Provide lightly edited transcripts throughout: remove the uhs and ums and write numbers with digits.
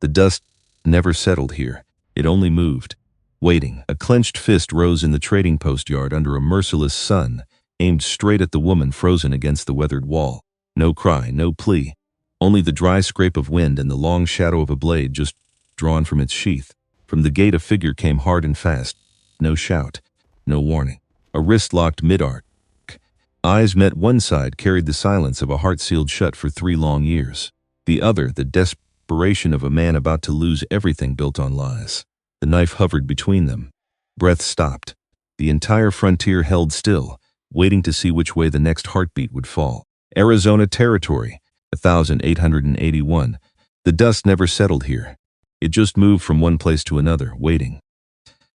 The dust never settled here. It only moved. Waiting, a clenched fist rose in the trading post yard under a merciless sun, aimed straight at the woman frozen against the weathered wall. No cry, no plea. Only the dry scrape of wind and the long shadow of a blade just drawn from its sheath. From the gate a figure came hard and fast. No shout, no warning. A wrist locked mid-arc. Eyes met. One side carried the silence of a heart sealed shut for 3 long years. The other, the desperation of a man about to lose everything built on lies. The knife hovered between them. Breath stopped. The entire frontier held still, waiting to see which way the next heartbeat would fall. Arizona Territory, 1881. The dust never settled here. It just moved from one place to another, waiting.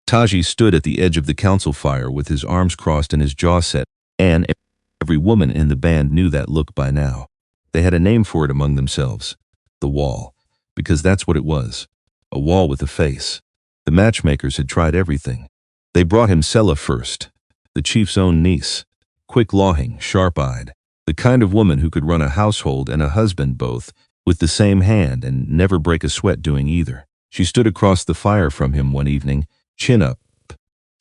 Taji stood at the edge of the council fire with his arms crossed and his jaw set, and every woman in the band knew that look by now. They had a name for it among themselves. The wall. Because that's what it was. A wall with a face. The matchmakers had tried everything. They brought him Sela first, the chief's own niece. Quick-lawing, sharp-eyed. The kind of woman who could run a household and a husband both, with the same hand, and never break a sweat doing either. She stood across the fire from him one evening, chin up,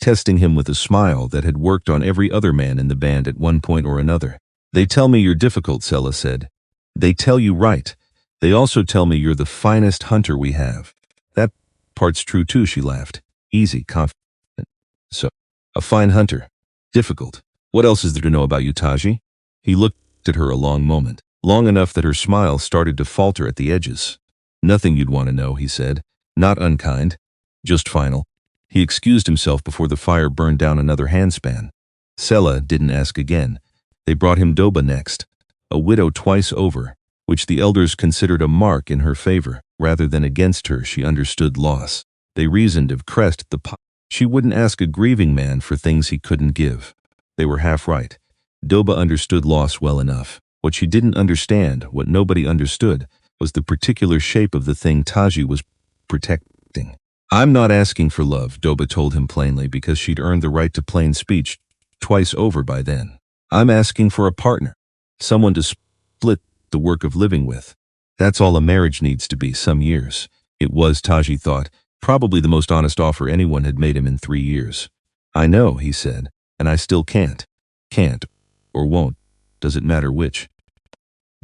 testing him with a smile that had worked on every other man in the band at one point or another. "They tell me you're difficult," Sela said. "They tell you right. They also tell me you're the finest hunter we have." "That part's true too," she laughed. Easy, confident. "So, a fine hunter. Difficult. What else is there to know about you, Taji?" He looked at her a long moment, long enough that her smile started to falter at the edges. "Nothing you'd want to know," he said. "Not unkind. Just final." He excused himself before the fire burned down another handspan. Sela didn't ask again. They brought him Doba next, a widow twice over, which the elders considered a mark in her favor. Rather than against her, she understood loss. They reasoned of Crest the pot. She wouldn't ask a grieving man for things he couldn't give. They were half right. Doba understood loss well enough. What she didn't understand, what nobody understood, was the particular shape of the thing Taji was protecting. "I'm not asking for love," Doba told him plainly, because she'd earned the right to plain speech twice over by then. "I'm asking for a partner, someone to split the work of living with. That's all a marriage needs to be, some years." It was, Taji thought, probably the most honest offer anyone had made him in 3 years. "I know," he said, "and I still can't. Can't, or won't. Does it matter which?"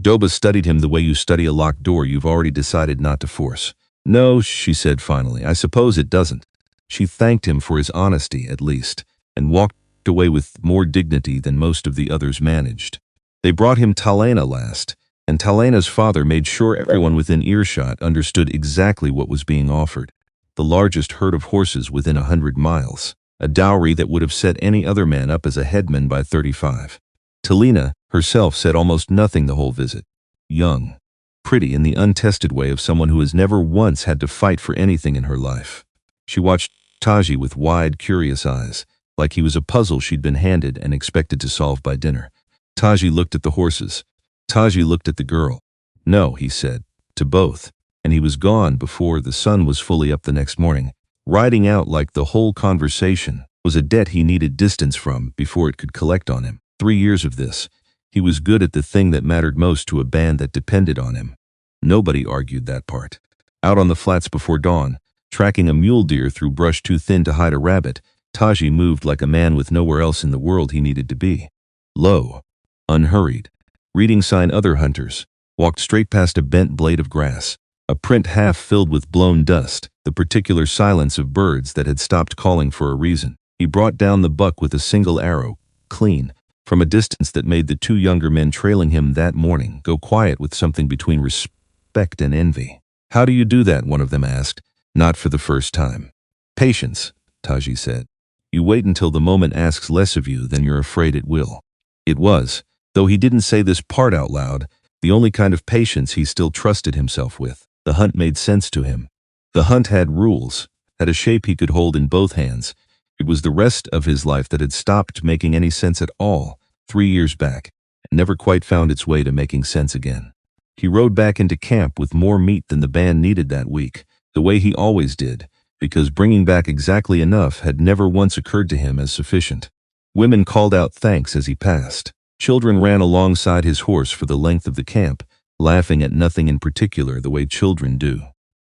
Doba studied him the way you study a locked door you've already decided not to force. "No," she said finally, "I suppose it doesn't." She thanked him for his honesty, at least, and walked away with more dignity than most of the others managed. They brought him Talena last, and Talena's father made sure everyone within earshot understood exactly what was being offered. The largest herd of horses within 100 miles, a dowry that would have set any other man up as a headman by 35. Talena herself said almost nothing the whole visit. Young, pretty in the untested way of someone who has never once had to fight for anything in her life. She watched Taji with wide, curious eyes, like he was a puzzle she'd been handed and expected to solve by dinner. Taji looked at the horses. Taji looked at the girl. "No," he said, "to both." And he was gone before the sun was fully up the next morning, riding out like the whole conversation was a debt he needed distance from before it could collect on him. 3 years of this. He was good at the thing that mattered most to a band that depended on him. Nobody argued that part. Out on the flats before dawn, tracking a mule deer through brush too thin to hide a rabbit, Taji moved like a man with nowhere else in the world he needed to be. Low, unhurried, reading sign other hunters, walked straight past a bent blade of grass, a print half filled with blown dust, the particular silence of birds that had stopped calling for a reason. He brought down the buck with a single arrow, clean, from a distance that made the 2 younger men trailing him that morning go quiet with something between respect and envy. "How do you do that?" one of them asked, not for the first time. "Patience," Taji said. "You wait until the moment asks less of you than you're afraid it will." It was, though he didn't say this part out loud, the only kind of patience he still trusted himself with. The hunt made sense to him. The hunt had rules, had a shape he could hold in both hands. It was the rest of his life that had stopped making any sense at all 3 years back, and never quite found its way to making sense again. He rode back into camp with more meat than the band needed that week, the way he always did, because bringing back exactly enough had never once occurred to him as sufficient. Women called out thanks as he passed. Children ran alongside his horse for the length of the camp, laughing at nothing in particular the way children do.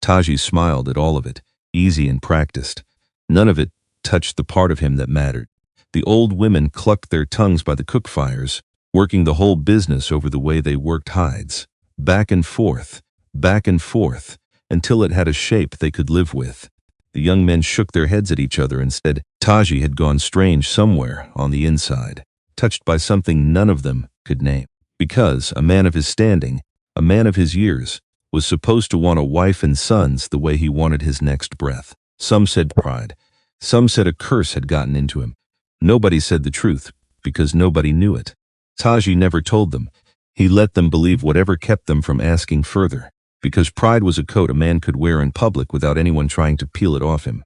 Taji smiled at all of it, easy and practiced. None of it touched the part of him that mattered. The old women clucked their tongues by the cook fires, working the whole business over the way they worked hides. Back and forth, until it had a shape they could live with. The young men shook their heads at each other and said Taji had gone strange somewhere on the inside, touched by something none of them could name. Because a man of his standing, a man of his years, was supposed to want a wife and sons the way he wanted his next breath. Some said pride. Some said a curse had gotten into him. Nobody said the truth, because nobody knew it. Taji never told them. He let them believe whatever kept them from asking further, because pride was a coat a man could wear in public without anyone trying to peel it off him.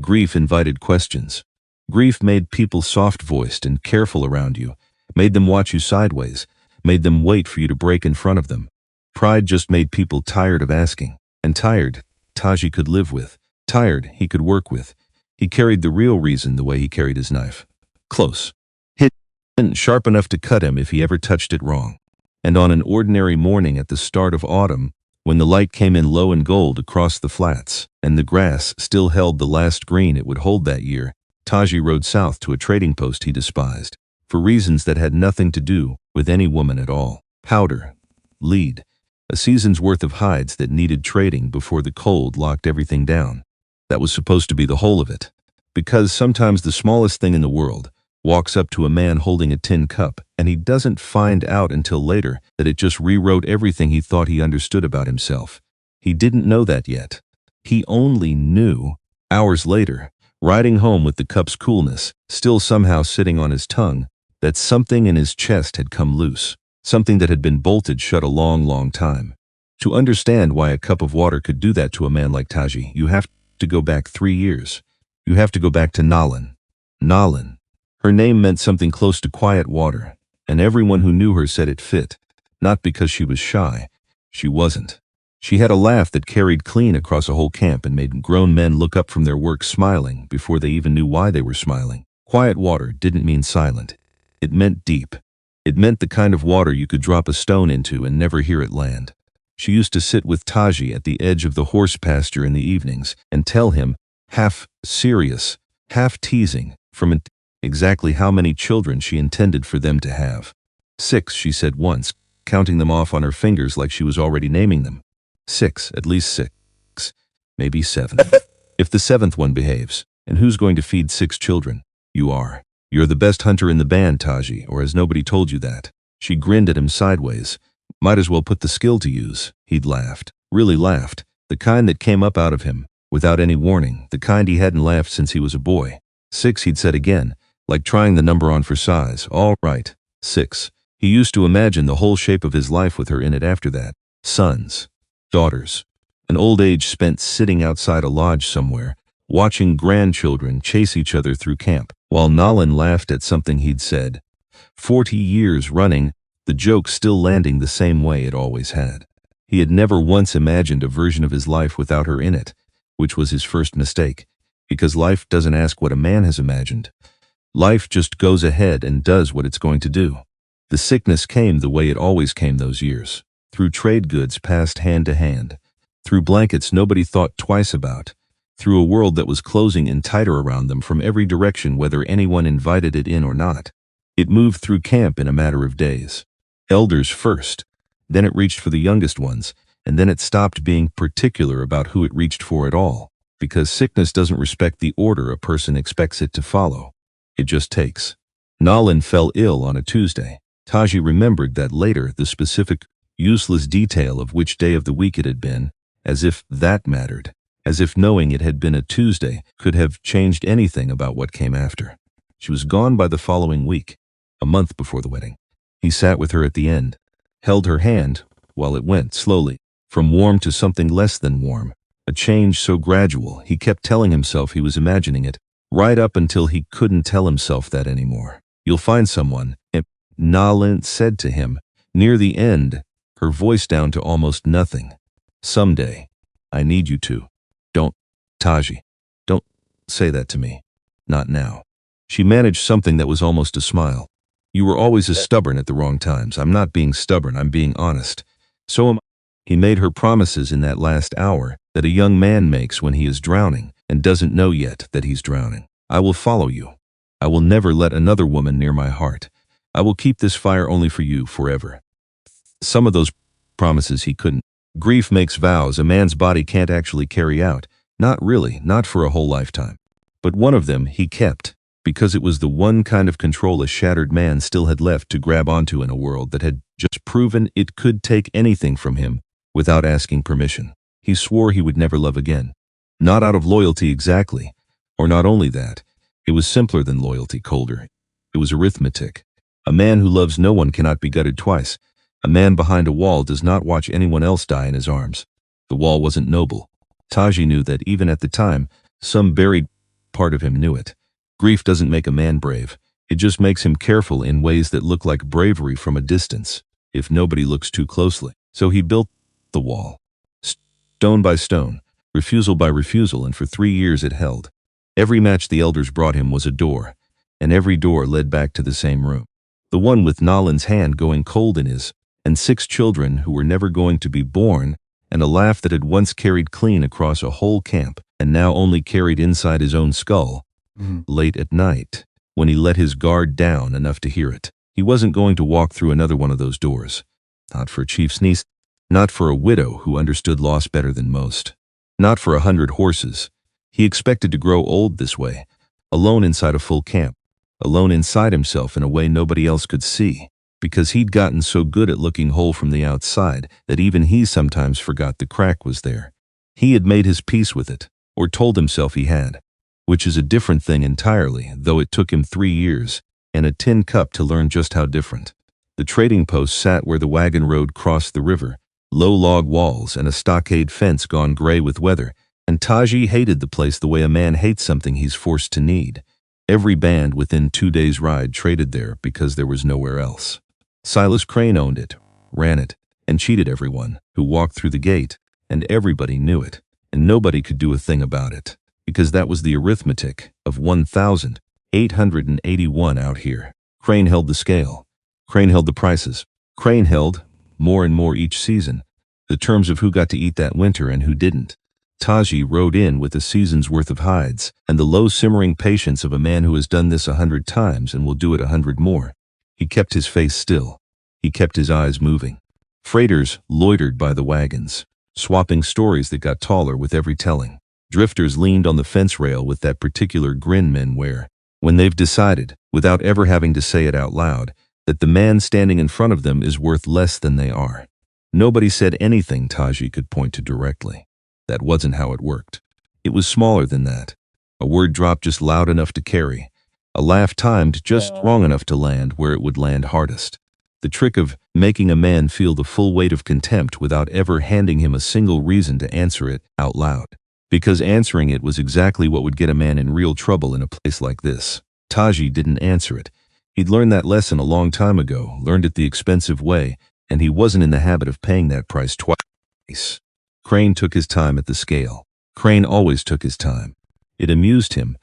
Grief invited questions. Grief made people soft-voiced and careful around you, made them watch you sideways, made them wait for you to break in front of them. Pride just made people tired of asking, and tired, Taji could live with. Tired, he could work with. He carried the real reason the way he carried his knife. Close. Hidden, sharp enough to cut him if he ever touched it wrong. And on an ordinary morning at the start of autumn, when the light came in low and gold across the flats, and the grass still held the last green it would hold that year, Taji rode south to a trading post he despised, for reasons that had nothing to do with any woman at all. Powder, lead, a season's worth of hides that needed trading before the cold locked everything down. That was supposed to be the whole of it. Because sometimes the smallest thing in the world walks up to a man holding a tin cup, and he doesn't find out until later that it just rewrote everything he thought he understood about himself. He didn't know that yet. He only knew, hours later, riding home with the cup's coolness still somehow sitting on his tongue, that something in his chest had come loose, something that had been bolted shut a long, long time. To understand why a cup of water could do that to a man like Taji, you have to go back 3 years. You have to go back to Nalin. Nalin. Her name meant something close to quiet water, and everyone who knew her said it fit. Not because she was shy. She wasn't. She had a laugh that carried clean across a whole camp and made grown men look up from their work smiling before they even knew why they were smiling. Quiet water didn't mean silent. It meant deep. It meant the kind of water you could drop a stone into and never hear it land. She used to sit with Taji at the edge of the horse pasture in the evenings and tell him, half serious, half teasing, from exactly how many children she intended for them to have. 6, she said once, counting them off on her fingers like she was already naming them. 6, at least 6. Maybe 7. If the 7th one behaves, and who's going to feed 6 children? You are. You're the best hunter in the band, Taji, or has nobody told you that? She grinned at him sideways. Might as well put the skill to use. He'd laughed. Really laughed. The kind that came up out of him, without any warning, the kind he hadn't laughed since he was a boy. 6, he'd said again, like trying the number on for size. All right. 6. He used to imagine the whole shape of his life with her in it after that. Sons. Daughters. An old age spent sitting outside a lodge somewhere, watching grandchildren chase each other through camp, while Nalin laughed at something he'd said. 40 years running, the joke still landing the same way it always had. He had never once imagined a version of his life without her in it, which was his first mistake, because life doesn't ask what a man has imagined. Life just goes ahead and does what it's going to do. The sickness came the way it always came those years, through trade goods passed hand to hand, through blankets nobody thought twice about, through a world that was closing in tighter around them from every direction whether anyone invited it in or not. It moved through camp in a matter of days. Elders first, then it reached for the youngest ones, and then it stopped being particular about who it reached for at all, because sickness doesn't respect the order a person expects it to follow. It just takes. Nalin fell ill on a Tuesday. Taji remembered that later, the specific, useless detail of which day of the week it had been, as if that mattered, as if knowing it had been a Tuesday could have changed anything about what came after. She was gone by the following week, a month before the wedding. He sat with her at the end, held her hand while it went slowly, from warm to something less than warm, a change so gradual he kept telling himself he was imagining it, right up until he couldn't tell himself that anymore. You'll find someone, Nalin said to him, near the end, her voice down to almost nothing. Someday. I need you to. Don't, Taji. Don't say that to me. Not now. She managed something that was almost a smile. You were always as stubborn at the wrong times. I'm not being stubborn, I'm being honest. So am I. He made her promises in that last hour that a young man makes when he is drowning and doesn't know yet that he's drowning. I will follow you. I will never let another woman near my heart. I will keep this fire only for you forever. Some of those promises he couldn't. Grief makes vows a man's body can't actually carry out. Not really, not for a whole lifetime. But one of them he kept, because it was the one kind of control a shattered man still had left to grab onto in a world that had just proven it could take anything from him without asking permission. He swore he would never love again. Not out of loyalty exactly, or not only that. It was simpler than loyalty, colder. It was arithmetic. A man who loves no one cannot be gutted twice. A man behind a wall does not watch anyone else die in his arms. The wall wasn't noble. Taji knew that even at the time, some buried part of him knew it. Grief doesn't make a man brave. It just makes him careful in ways that look like bravery from a distance, if nobody looks too closely. So he built the wall. Stone by stone, refusal by refusal, and for 3 years it held. Every match the elders brought him was a door, and every door led back to the same room. The one with Nalan's hand going cold in his, and 6 children who were never going to be born, and a laugh that had once carried clean across a whole camp, and now only carried inside his own skull. Late at night, when he let his guard down enough to hear it. He wasn't going to walk through another one of those doors. Not for Chief's niece, not for a widow who understood loss better than most. Not for 100 horses. He expected to grow old this way, alone inside a full camp, alone inside himself in a way nobody else could see, because he'd gotten so good at looking whole from the outside that even he sometimes forgot the crack was there. He had made his peace with it, or told himself he had, which is a different thing entirely, though it took him 3 years and a tin cup to learn just how different. The trading post sat where the wagon road crossed the river, low log walls and a stockade fence gone gray with weather, and Taji hated the place the way a man hates something he's forced to need. Every band within 2 days' ride traded there because there was nowhere else. Silas Crane owned it, ran it, and cheated everyone who walked through the gate, and everybody knew it, and nobody could do a thing about it, because that was the arithmetic of 1,881 out here. Crane held the scale. Crane held the prices. Crane held, more and more each season, the terms of who got to eat that winter and who didn't. Taji rode in with a season's worth of hides and the low simmering patience of a man who has done this 100 times and will do it 100 more. He kept his face still. He kept his eyes moving. Freighters loitered by the wagons, swapping stories that got taller with every telling. Drifters leaned on the fence rail with that particular grin men wear when they've decided, without ever having to say it out loud, that the man standing in front of them is worth less than they are. Nobody said anything Taji could point to directly. That wasn't how it worked. It was smaller than that. A word dropped just loud enough to carry. A laugh timed just wrong enough to land where it would land hardest. The trick of making a man feel the full weight of contempt without ever handing him a single reason to answer it out loud. Because answering it was exactly what would get a man in real trouble in a place like this. Taji didn't answer it. He'd learned that lesson a long time ago, learned it the expensive way, and he wasn't in the habit of paying that price twice. Crane took his time at the scale. Crane always took his time. It amused him,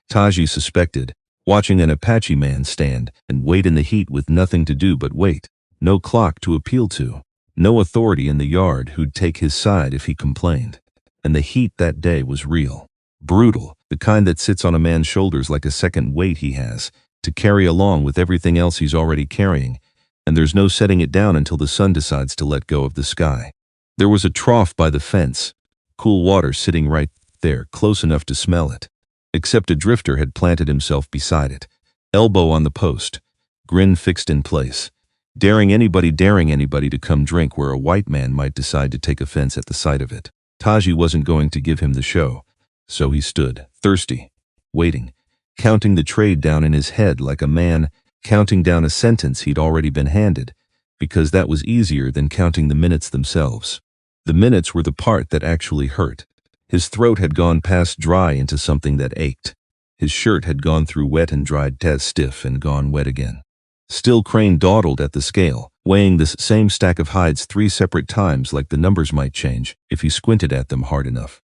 Taji suspected, watching an Apache man stand and wait in the heat with nothing to do but wait. No clock to appeal to. No authority in the yard who'd take his side if he complained. And the heat that day was real. Brutal, the kind that sits on a man's shoulders like a second weight he has to carry along with everything else he's already carrying, and there's no setting it down until the sun decides to let go of the sky. There was a trough by the fence, cool water sitting right there, close enough to smell it. Except a drifter had planted himself beside it, elbow on the post, grin fixed in place, daring anybody to come drink where a white man might decide to take offense at the sight of it. Taji wasn't going to give him the show, so he stood, thirsty, waiting, counting the trade down in his head like a man counting down a sentence he'd already been handed, because that was easier than counting the minutes themselves. The minutes were the part that actually hurt. His throat had gone past dry into something that ached. His shirt had gone through wet and dried test stiff and gone wet again. Still Crane dawdled at the scale, weighing this same stack of hides 3 separate times like the numbers might change if he squinted at them hard enough.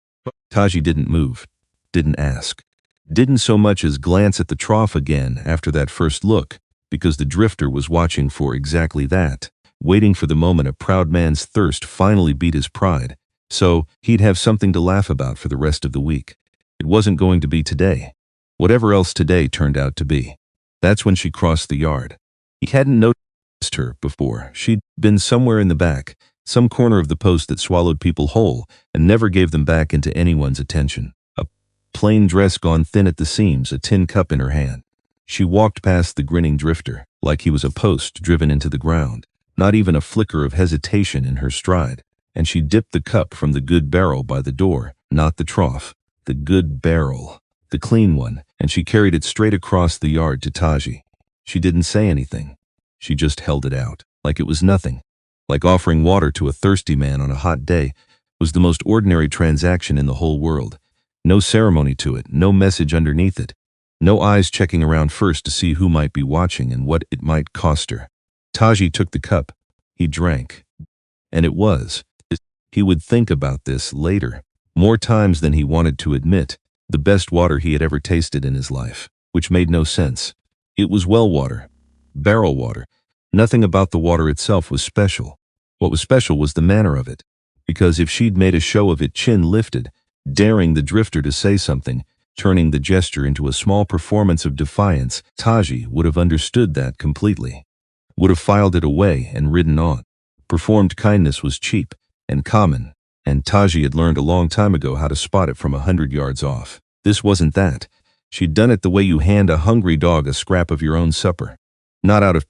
Taji didn't move, didn't ask, didn't so much as glance at the trough again after that first look, because the drifter was watching for exactly that, waiting for the moment a proud man's thirst finally beat his pride, So he'd have something to laugh about for the rest of the week. It wasn't going to be today. Whatever else today turned out to be. That's when she crossed the yard. He hadn't noticed her before. She'd been somewhere in the back, some corner of the post that swallowed people whole and never gave them back into anyone's attention. A plain dress gone thin at the seams, a tin cup in her hand. She walked past the grinning drifter, like he was a post driven into the ground, not even a flicker of hesitation in her stride. And she dipped the cup from the good barrel by the door, not the trough. The good barrel. The clean one, and she carried it straight across the yard to Taji. She didn't say anything. She just held it out, like it was nothing. Like offering water to a thirsty man on a hot day was the most ordinary transaction in the whole world. No ceremony to it, no message underneath it. No eyes checking around first to see who might be watching and what it might cost her. Taji took the cup. He drank. And it was. He would think about this later, more times than he wanted to admit, the best water he had ever tasted in his life, which made no sense. It was well water, barrel water. Nothing about the water itself was special. What was special was the manner of it, because if she'd made a show of it, chin lifted, daring the drifter to say something, turning the gesture into a small performance of defiance, Taji would have understood that completely, would have filed it away and ridden on. Performed kindness was cheap and common, and Taji had learned a long time ago how to spot it from 100 yards off. This wasn't that. She'd done it the way you hand a hungry dog a scrap of your own supper. Not out of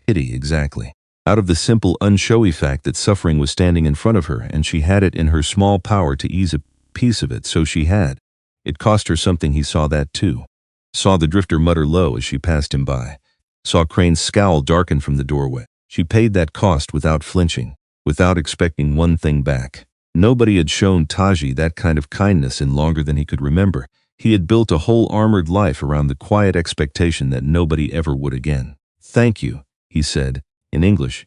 pity exactly. Out of the simple, unshowy fact that suffering was standing in front of her and she had it in her small power to ease a piece of it, so she had. It cost her something. He saw that too. Saw the drifter mutter low as she passed him by. Saw Crane's scowl darken from the doorway. She paid that cost without flinching, without expecting one thing back. Nobody had shown Taji that kind of kindness in longer than he could remember. He had built a whole armored life around the quiet expectation that nobody ever would again. "Thank you," he said, in English,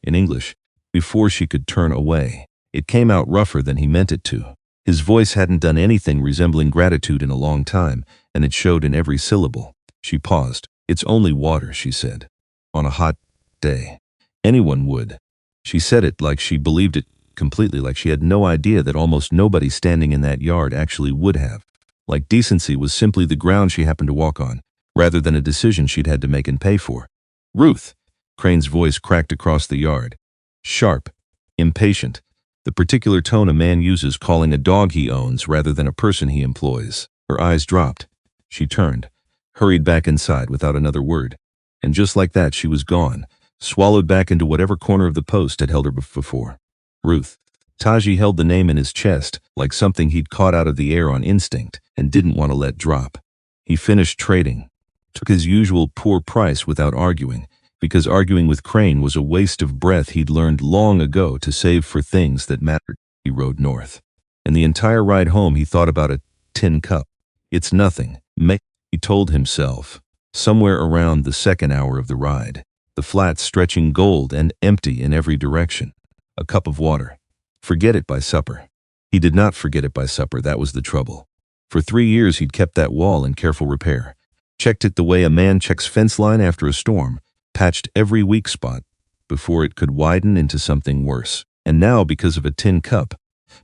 before she could turn away. It came out rougher than he meant it to. His voice hadn't done anything resembling gratitude in a long time, and it showed in every syllable. She paused. "It's only water," she said. "On a hot day. Anyone would." She said it like she believed it completely, like she had no idea that almost nobody standing in that yard actually would have. Like decency was simply the ground she happened to walk on, rather than a decision she'd had to make and pay for. "Ruth!" Crane's voice cracked across the yard. Sharp, impatient, the particular tone a man uses calling a dog he owns rather than a person he employs. Her eyes dropped. She turned, hurried back inside without another word. And just like that, she was gone, swallowed back into whatever corner of the post had held her before. Ruth. Taji held the name in his chest, like something he'd caught out of the air on instinct and didn't want to let drop. He finished trading, took his usual poor price without arguing, because arguing with Crane was a waste of breath he'd learned long ago to save for things that mattered. He rode north. And the entire ride home he thought about a tin cup. It's nothing, he told himself, somewhere around the second hour of the ride. The flats stretching gold and empty in every direction. A cup of water. Forget it by supper. He did not forget it by supper, that was the trouble. For 3 years he'd kept that wall in careful repair. Checked it the way a man checks fence line after a storm. Patched every weak spot before it could widen into something worse. And now, because of a tin cup,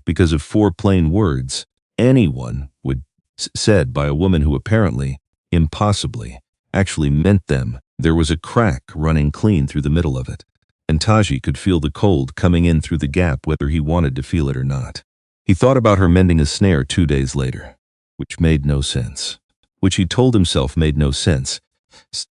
because of 4 plain words, anyone would, said by a woman who apparently, impossibly, actually meant them, there was a crack running clean through the middle of it. And Taji could feel the cold coming in through the gap whether he wanted to feel it or not. He thought about her mending a snare 2 days later, which made no sense. Which he told himself made no sense.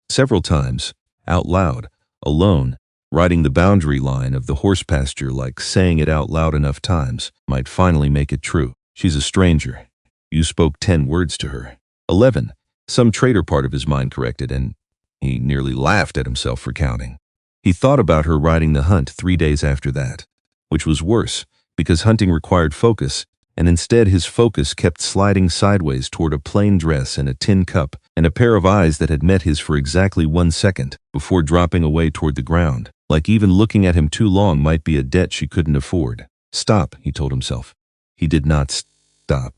Several times, out loud, alone, riding the boundary line of the horse pasture, like saying it out loud enough times might finally make it true. She's a stranger. You spoke 10 words to her. 11. Some traitor part of his mind corrected, and he nearly laughed at himself for counting. He thought about her riding the hunt 3 days after that, which was worse, because hunting required focus, and instead his focus kept sliding sideways toward a plain dress and a tin cup and a pair of eyes that had met his for exactly 1 second before dropping away toward the ground, like even looking at him too long might be a debt she couldn't afford. Stop, he told himself. He did not stop,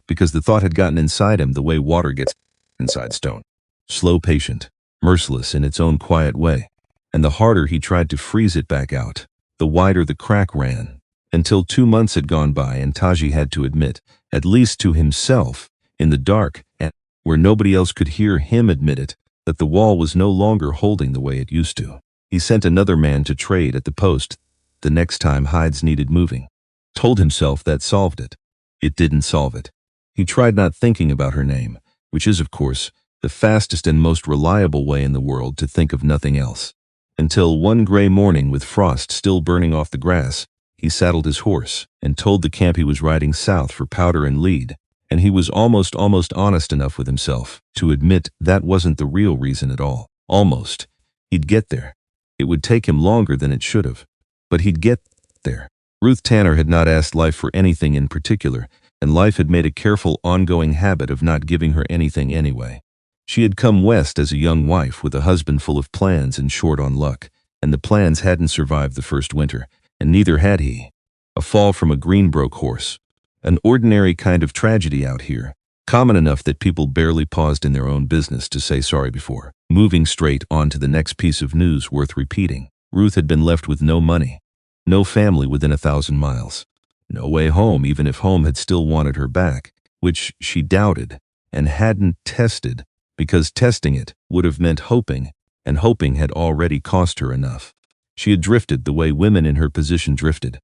because the thought had gotten inside him the way water gets inside stone. Slow, patient, merciless in its own quiet way. And the harder he tried to freeze it back out, the wider the crack ran. Until 2 months had gone by and Taji had to admit, at least to himself, in the dark, and where nobody else could hear him admit it, that the wall was no longer holding the way it used to. He sent another man to trade at the post the next time hides needed moving. Told himself that solved it. It didn't solve it. He tried not thinking about her name, which is, of course, the fastest and most reliable way in the world to think of nothing else. Until one gray morning, with frost still burning off the grass, he saddled his horse and told the camp he was riding south for powder and lead, and he was almost honest enough with himself to admit that wasn't the real reason at all. Almost. He'd get there. It would take him longer than it should have, but he'd get there. Ruth Tanner had not asked life for anything in particular, and life had made a careful, ongoing habit of not giving her anything anyway. She had come west as a young wife with a husband full of plans and short on luck, and the plans hadn't survived the first winter, and neither had he. A fall from a Greenbroke horse. An ordinary kind of tragedy out here, common enough that people barely paused in their own business to say sorry before moving straight on to the next piece of news worth repeating. Ruth had been left with no money, no family within 1,000 miles, no way home even if home had still wanted her back, which she doubted and hadn't tested, because testing it would have meant hoping, and hoping had already cost her enough. She had drifted the way women in her position drifted,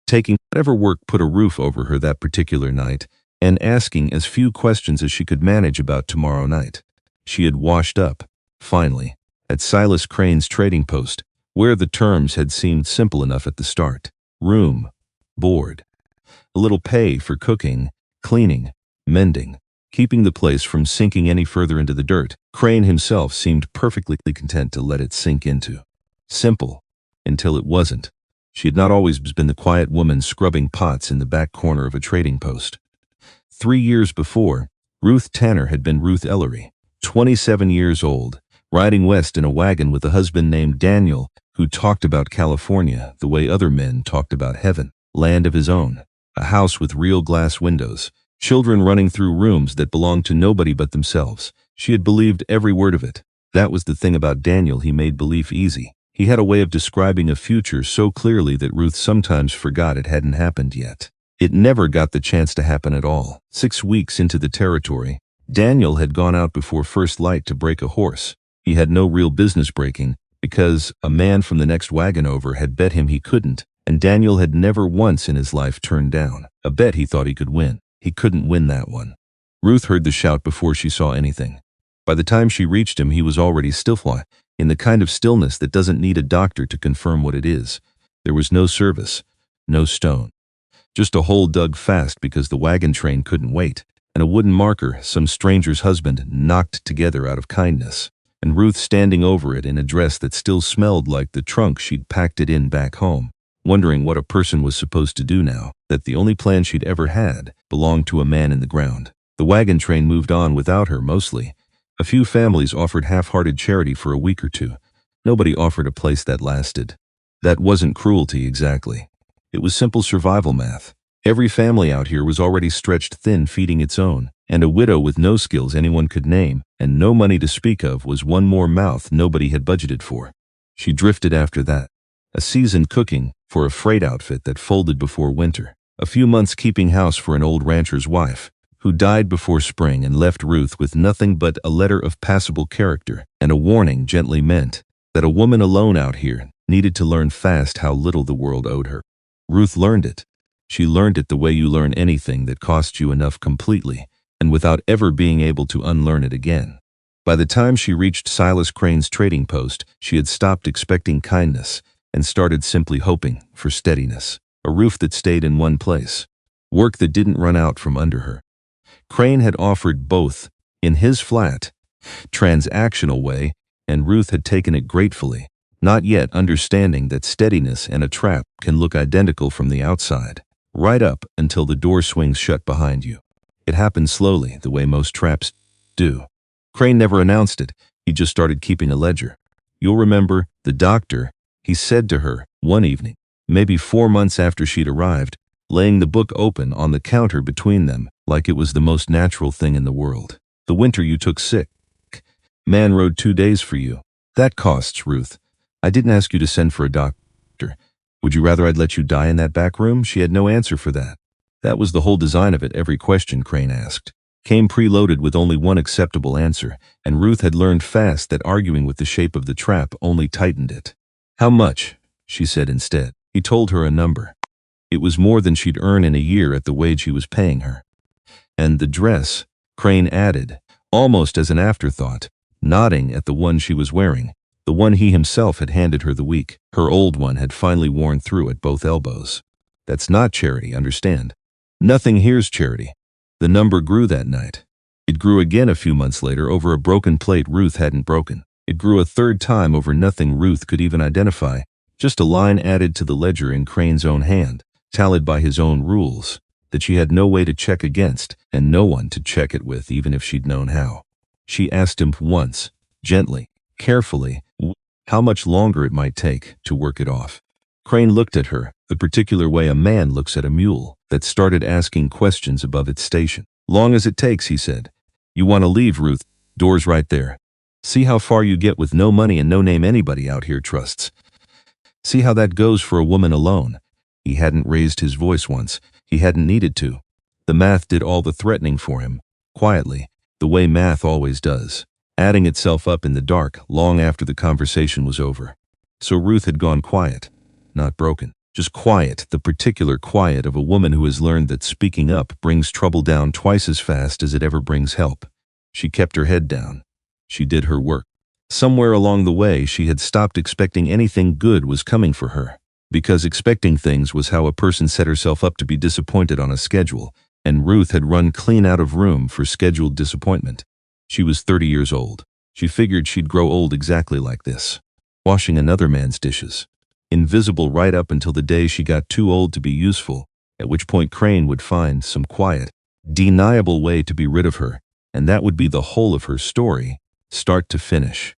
taking whatever work put a roof over her that particular night, and asking as few questions as she could manage about tomorrow night. She had washed up, finally, at Silas Crane's trading post, where the terms had seemed simple enough at the start. Room, board, a little pay for cooking, cleaning, mending, keeping the place from sinking any further into the dirt. Crane himself seemed perfectly content to let it sink into. Simple, until it wasn't. She had not always been the quiet woman scrubbing pots in the back corner of a trading post. 3 years before, Ruth Tanner had been Ruth Ellery, 27 years old, riding west in a wagon with a husband named Daniel, who talked about California the way other men talked about heaven, land of his own, a house with real glass windows, children running through rooms that belonged to nobody but themselves. She had believed every word of it. That was the thing about Daniel, he made belief easy. He had a way of describing a future so clearly that Ruth sometimes forgot it hadn't happened yet. It never got the chance to happen at all. 6 weeks into the territory, Daniel had gone out before first light to break a horse. He had no real business breaking, because a man from the next wagon over had bet him he couldn't, and Daniel had never once in his life turned down a bet he thought he could win. He couldn't win that one. Ruth heard the shout before she saw anything. By the time she reached him, he was already still, in the kind of stillness that doesn't need a doctor to confirm what it is. There was no service, no stone. Just a hole dug fast because the wagon train couldn't wait, and a wooden marker some stranger's husband knocked together out of kindness, and Ruth standing over it in a dress that still smelled like the trunk she'd packed it in back home, wondering what a person was supposed to do now, that the only plan she'd ever had belonged to a man in the ground. The wagon train moved on without her, mostly. A few families offered half-hearted charity for a week or two. Nobody offered a place that lasted. That wasn't cruelty exactly. It was simple survival math. Every family out here was already stretched thin feeding its own, and a widow with no skills anyone could name and no money to speak of was one more mouth nobody had budgeted for. She drifted after that. A season cooking for a freight outfit that folded before winter. A few months keeping house for an old rancher's wife, who died before spring and left Ruth with nothing but a letter of passable character and a warning gently meant that a woman alone out here needed to learn fast how little the world owed her. Ruth learned it. She learned it the way you learn anything that costs you enough completely, and without ever being able to unlearn it again. By the time she reached Silas Crane's trading post, she had stopped expecting kindness and started simply hoping for steadiness, a roof that stayed in one place, work that didn't run out from under her. Crane had offered both, in his flat, transactional way, and Ruth had taken it gratefully, not yet understanding that steadiness and a trap can look identical from the outside, right up until the door swings shut behind you. It happened slowly, the way most traps do. Crane never announced it, he just started keeping a ledger. You'll remember, the doctor, he said to her, one evening, maybe 4 months after she'd arrived, laying the book open on the counter between them, like it was the most natural thing in the world. The winter you took sick. Man rode 2 days for you. That costs, Ruth. I didn't ask you to send for a doctor. Would you rather I'd let you die in that back room? She had no answer for that. That was the whole design of it. Every question Crane asked came preloaded with only one acceptable answer, and Ruth had learned fast that arguing with the shape of the trap only tightened it. How much? She said instead. He told her a number. It was more than she'd earn in a year at the wage he was paying her. And the dress, Crane added, almost as an afterthought, nodding at the one she was wearing, the one he himself had handed her the week. Her old one had finally worn through at both elbows. That's not charity, understand? Nothing here's charity. The number grew that night. It grew again a few months later over a broken plate Ruth hadn't broken. It grew a third time over nothing Ruth could even identify, just a line added to the ledger in Crane's own hand, tallied by his own rules, that she had no way to check against, and no one to check it with even if she'd known how. She asked him once, gently, carefully, how much longer it might take to work it off. Crane looked at her, the particular way a man looks at a mule that started asking questions above its station. Long as it takes, he said. You want to leave, Ruth? Door's right there. See how far you get with no money and no name anybody out here trusts. See how that goes for a woman alone. He hadn't raised his voice once. He hadn't needed to. The math did all the threatening for him, quietly, the way math always does, adding itself up in the dark long after the conversation was over. So Ruth had gone quiet, not broken, just quiet, the particular quiet of a woman who has learned that speaking up brings trouble down twice as fast as it ever brings help. She kept her head down. She did her work. Somewhere along the way, she had stopped expecting anything good was coming for her, because expecting things was how a person set herself up to be disappointed on a schedule, and Ruth had run clean out of room for scheduled disappointment. She was 30 years old. She figured she'd grow old exactly like this, washing another man's dishes, invisible right up until the day she got too old to be useful, at which point Crane would find some quiet, deniable way to be rid of her, and that would be the whole of her story, start to finish.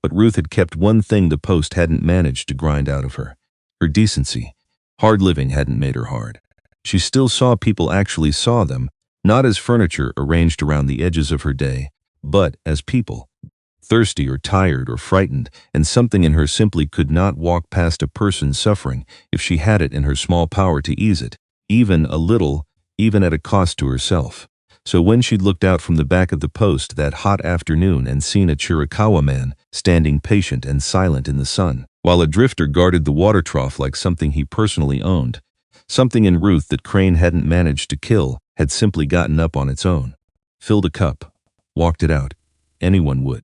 But Ruth had kept one thing the post hadn't managed to grind out of her. Her decency. Hard living hadn't made her hard. She still saw people actually saw them, not as furniture arranged around the edges of her day, but as people. Thirsty or tired or frightened, and something in her simply could not walk past a person suffering if she had it in her small power to ease it, even a little, even at a cost to herself. So when she'd looked out from the back of the post that hot afternoon and seen a Chiricahua man standing patient and silent in the sun, while a drifter guarded the water trough like something he personally owned, something in Ruth that Crane hadn't managed to kill had simply gotten up on its own, filled a cup, walked it out. Anyone would.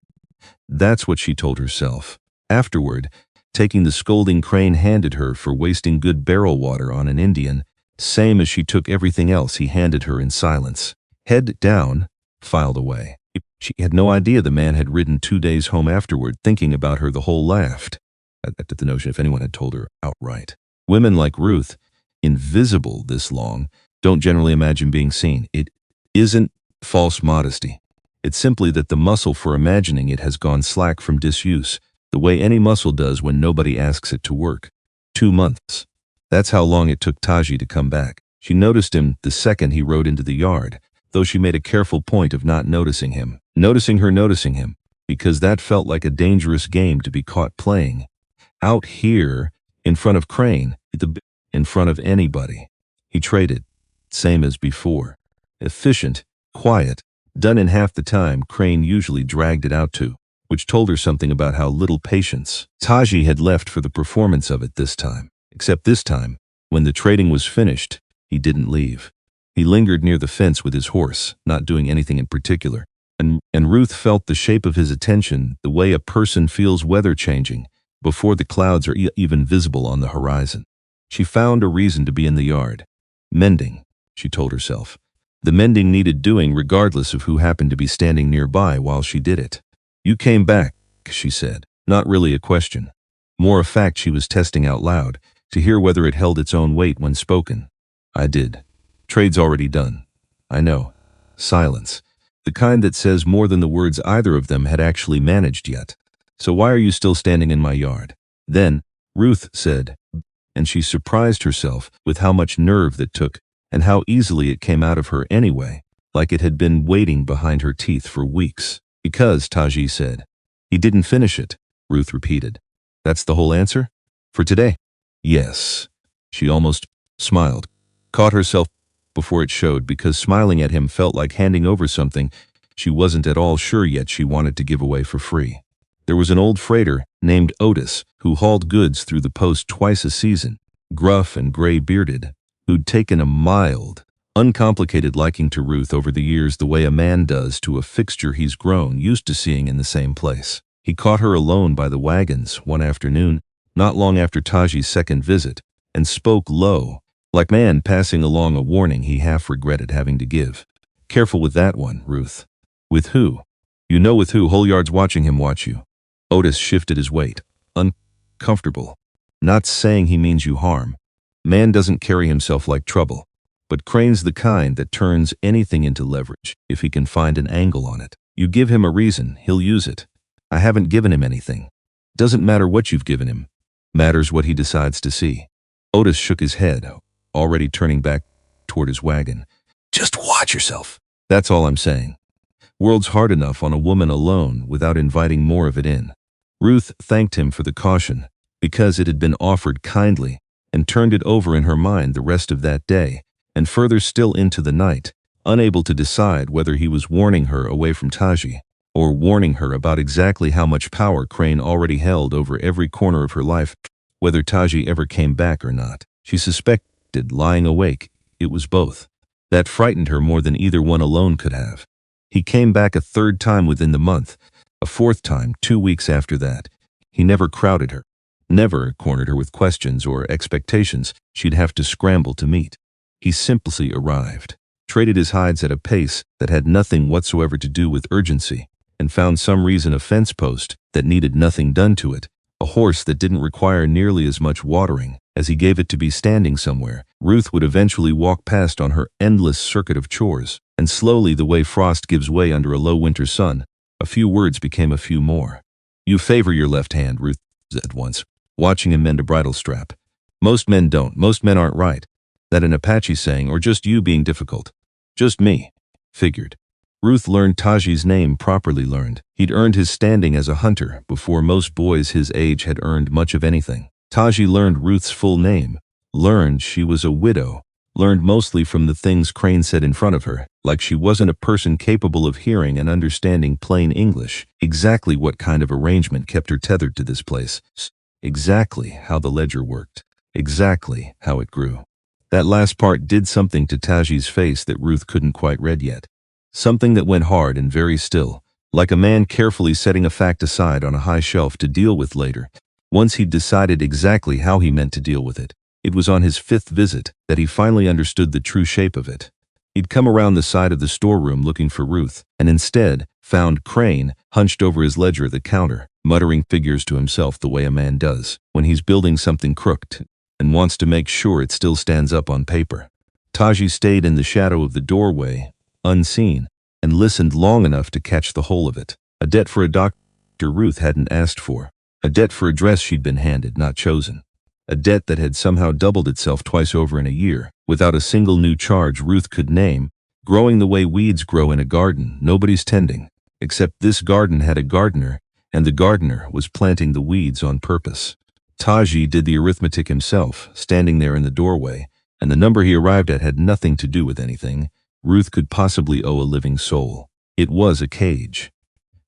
That's what she told herself. Afterward, taking the scolding Crane handed her for wasting good barrel water on an Indian, same as she took everything else he handed her in silence. Head down, filed away. She had no idea the man had ridden 2 days home afterward thinking about her. The whole laughed at the notion if anyone had told her outright. Women like Ruth, invisible this long, don't generally imagine being seen. It isn't false modesty. It's simply that the muscle for imagining it has gone slack from disuse, the way any muscle does when nobody asks it to work. 2 months. That's how long it took Taji to come back. She noticed him the second he rode into the yard, though she made a careful point of not noticing him. Noticing her noticing him, because that felt like a dangerous game to be caught playing. Out here, in front of Crane, in front of anybody. He traded, same as before. Efficient, quiet, done in half the time Crane usually dragged it out to, which told her something about how little patience Taji had left for the performance of it this time. Except this time, when the trading was finished, he didn't leave. He lingered near the fence with his horse, not doing anything in particular, and Ruth felt the shape of his attention the way a person feels weather changing, before the clouds are even visible on the horizon. She found a reason to be in the yard. Mending, she told herself. The mending needed doing regardless of who happened to be standing nearby while she did it. You came back, she said, not really a question. More a fact she was testing out loud, to hear whether it held its own weight when spoken. I did. Trade's already done. I know. Silence. The kind that says more than the words either of them had actually managed yet. So why are you still standing in my yard? Then, Ruth said, and she surprised herself with how much nerve that took, and how easily it came out of her anyway, like it had been waiting behind her teeth for weeks. Because, Taji said. He didn't finish it, Ruth repeated. That's the whole answer? For today? Yes. She almost smiled, caught herself before it showed because smiling at him felt like handing over something she wasn't at all sure yet she wanted to give away for free. There was an old freighter named Otis who hauled goods through the post twice a season, gruff and gray-bearded, who'd taken a mild, uncomplicated liking to Ruth over the years the way a man does to a fixture he's grown used to seeing in the same place. He caught her alone by the wagons one afternoon, not long after Taji's second visit, and spoke low, like a man passing along a warning he half regretted having to give. Careful with that one, Ruth. With who? You know with who. Whole yard's watching him watch you. Otis shifted his weight, uncomfortable. Not saying he means you harm. Man doesn't carry himself like trouble. But Crane's the kind that turns anything into leverage if he can find an angle on it. You give him a reason, he'll use it. I haven't given him anything. Doesn't matter what you've given him. Matters what he decides to see. Otis shook his head, already turning back toward his wagon. Just watch yourself. That's all I'm saying. World's hard enough on a woman alone without inviting more of it in. Ruth thanked him for the caution, because it had been offered kindly, and turned it over in her mind the rest of that day, and further still into the night, unable to decide whether he was warning her away from Taji, or warning her about exactly how much power Crane already held over every corner of her life, whether Taji ever came back or not. She suspected, lying awake, it was both. That frightened her more than either one alone could have. He came back a third time within the month, a fourth time 2 weeks after that. He never crowded her, never cornered her with questions or expectations she'd have to scramble to meet. He simply arrived, traded his hides at a pace that had nothing whatsoever to do with urgency, and found some reason a fence post that needed nothing done to it, a horse that didn't require nearly as much watering as he gave it to be standing somewhere. Ruth would eventually walk past on her endless circuit of chores, and slowly the way frost gives way under a low winter sun, a few words became a few more. You favor your left hand, Ruth said once, watching him mend a bridle strap. Most men don't. Most men aren't right. That an Apache saying, or just you being difficult? Just me. Figured. Ruth learned Taji's name properly learned. He'd earned his standing as a hunter before most boys his age had earned much of anything. Taji learned Ruth's full name, learned she was a widow, learned mostly from the things Crane said in front of her, like she wasn't a person capable of hearing and understanding plain English, exactly what kind of arrangement kept her tethered to this place, exactly how the ledger worked, exactly how it grew. That last part did something to Taji's face that Ruth couldn't quite read yet. Something that went hard and very still, like a man carefully setting a fact aside on a high shelf to deal with later, once he'd decided exactly how he meant to deal with it. It was on his 5th visit that he finally understood the true shape of it. He'd come around the side of the storeroom looking for Ruth, and instead found Crane hunched over his ledger at the counter, muttering figures to himself the way a man does when he's building something crooked and wants to make sure it still stands up on paper. Taji stayed in the shadow of the doorway, unseen, and listened long enough to catch the whole of it. A debt for a doctor Ruth hadn't asked for. A debt for a dress she'd been handed, not chosen. A debt that had somehow doubled itself twice over in a year, without a single new charge Ruth could name, growing the way weeds grow in a garden nobody's tending, except this garden had a gardener, and the gardener was planting the weeds on purpose. Taji did the arithmetic himself, standing there in the doorway, and the number he arrived at had nothing to do with anything Ruth could possibly owe a living soul. It was a cage,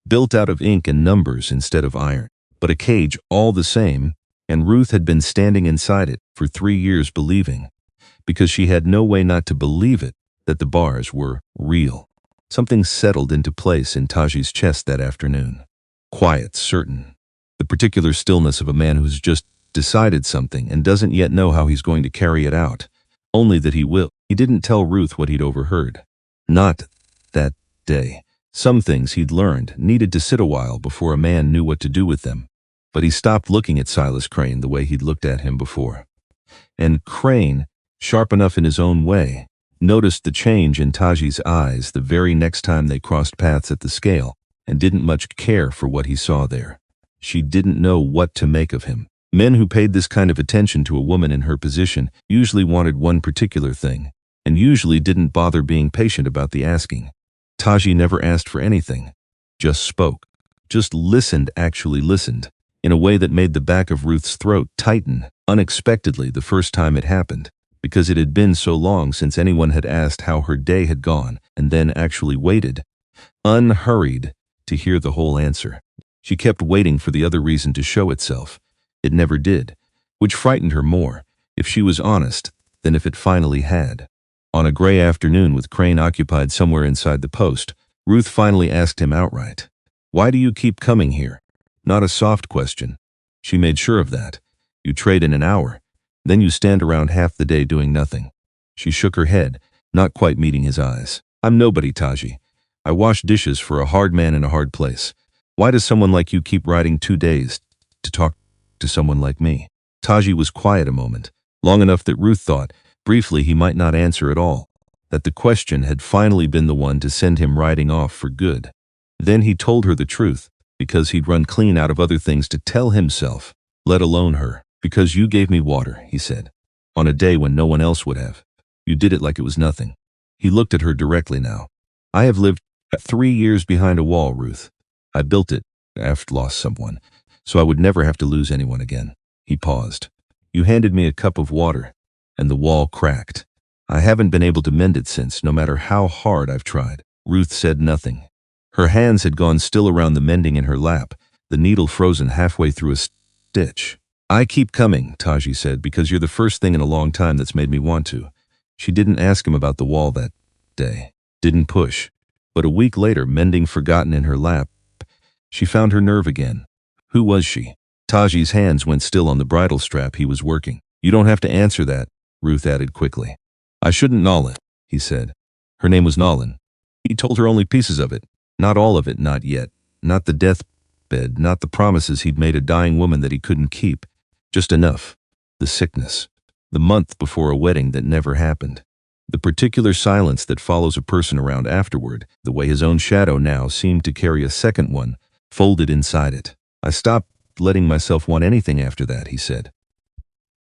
built out of ink and numbers instead of iron, but a cage all the same, and Ruth had been standing inside it for 3 years believing, because she had no way not to believe it, that the bars were real. Something settled into place in Taji's chest that afternoon. Quiet, certain. The particular stillness of a man who's just decided something and doesn't yet know how he's going to carry it out, only that he will. He didn't tell Ruth what he'd overheard. Not that day. Some things he'd learned needed to sit a while before a man knew what to do with them. But he stopped looking at Silas Crane the way he'd looked at him before. And Crane, sharp enough in his own way, noticed the change in Taji's eyes the very next time they crossed paths at the scale, and didn't much care for what he saw there. She didn't know what to make of him. Men who paid this kind of attention to a woman in her position usually wanted one particular thing, and usually didn't bother being patient about the asking. Taji never asked for anything, just spoke, just listened, actually listened, in a way that made the back of Ruth's throat tighten unexpectedly the first time it happened, because it had been so long since anyone had asked how her day had gone and then actually waited, unhurried, to hear the whole answer. She kept waiting for the other reason to show itself. It never did, which frightened her more, if she was honest, than if it finally had. On a gray afternoon with Crane occupied somewhere inside the post, Ruth finally asked him outright, "Why do you keep coming here?" Not a soft question. She made sure of that. You trade in an hour, then you stand around half the day doing nothing. She shook her head, not quite meeting his eyes. "I'm nobody, Taji. I wash dishes for a hard man in a hard place. Why does someone like you keep riding 2 days to talk to someone like me?" Taji was quiet a moment, long enough that Ruth thought, briefly, he might not answer at all, that the question had finally been the one to send him riding off for good. Then he told her the truth, because he'd run clean out of other things to tell himself, let alone her. "Because you gave me water," he said, "on a day when no one else would have. You did it like it was nothing." He looked at her directly now. "I have lived 3 years behind a wall, Ruth. I built it after lost someone, so I would never have to lose anyone again." He paused. "You handed me a cup of water, and the wall cracked. I haven't been able to mend it since, no matter how hard I've tried." Ruth said nothing. Her hands had gone still around the mending in her lap, the needle frozen halfway through a stitch. "I keep coming," Taji said, "because you're the first thing in a long time that's made me want to." She didn't ask him about the wall that day, didn't push. But a week later, mending forgotten in her lap, she found her nerve again. Who was she? Taji's hands went still on the bridle strap he was working. "You don't have to answer that," Ruth added quickly. "I shouldn't Nolan," he said. Her name was Nolan. He told her only pieces of it. Not all of it, not yet. Not the deathbed, not the promises he'd made a dying woman that he couldn't keep. Just enough. The sickness. The month before a wedding that never happened. The particular silence that follows a person around afterward, the way his own shadow now seemed to carry a second one, folded inside it. "I stopped letting myself want anything after that," he said.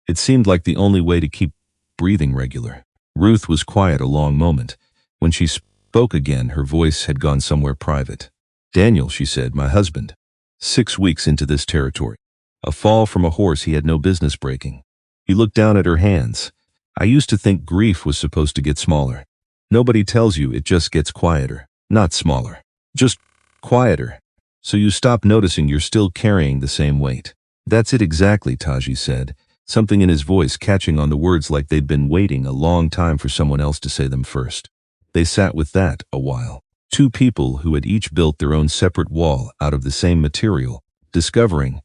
It seemed like the only way to keep breathing regular. Ruth was quiet a long moment. When she spoke again, her voice had gone somewhere private. "Daniel," she said, "my husband. 6 weeks into this territory. A fall from a horse he had no business breaking." He looked down at her hands. "I used to think grief was supposed to get smaller. Nobody tells you it just gets quieter. Not smaller. Just quieter. So you stop noticing you're still carrying the same weight." "That's it exactly," Taji said, something in his voice catching on the words like they'd been waiting a long time for someone else to say them first. They sat with that a while. Two people who had each built their own separate wall out of the same material, discovering,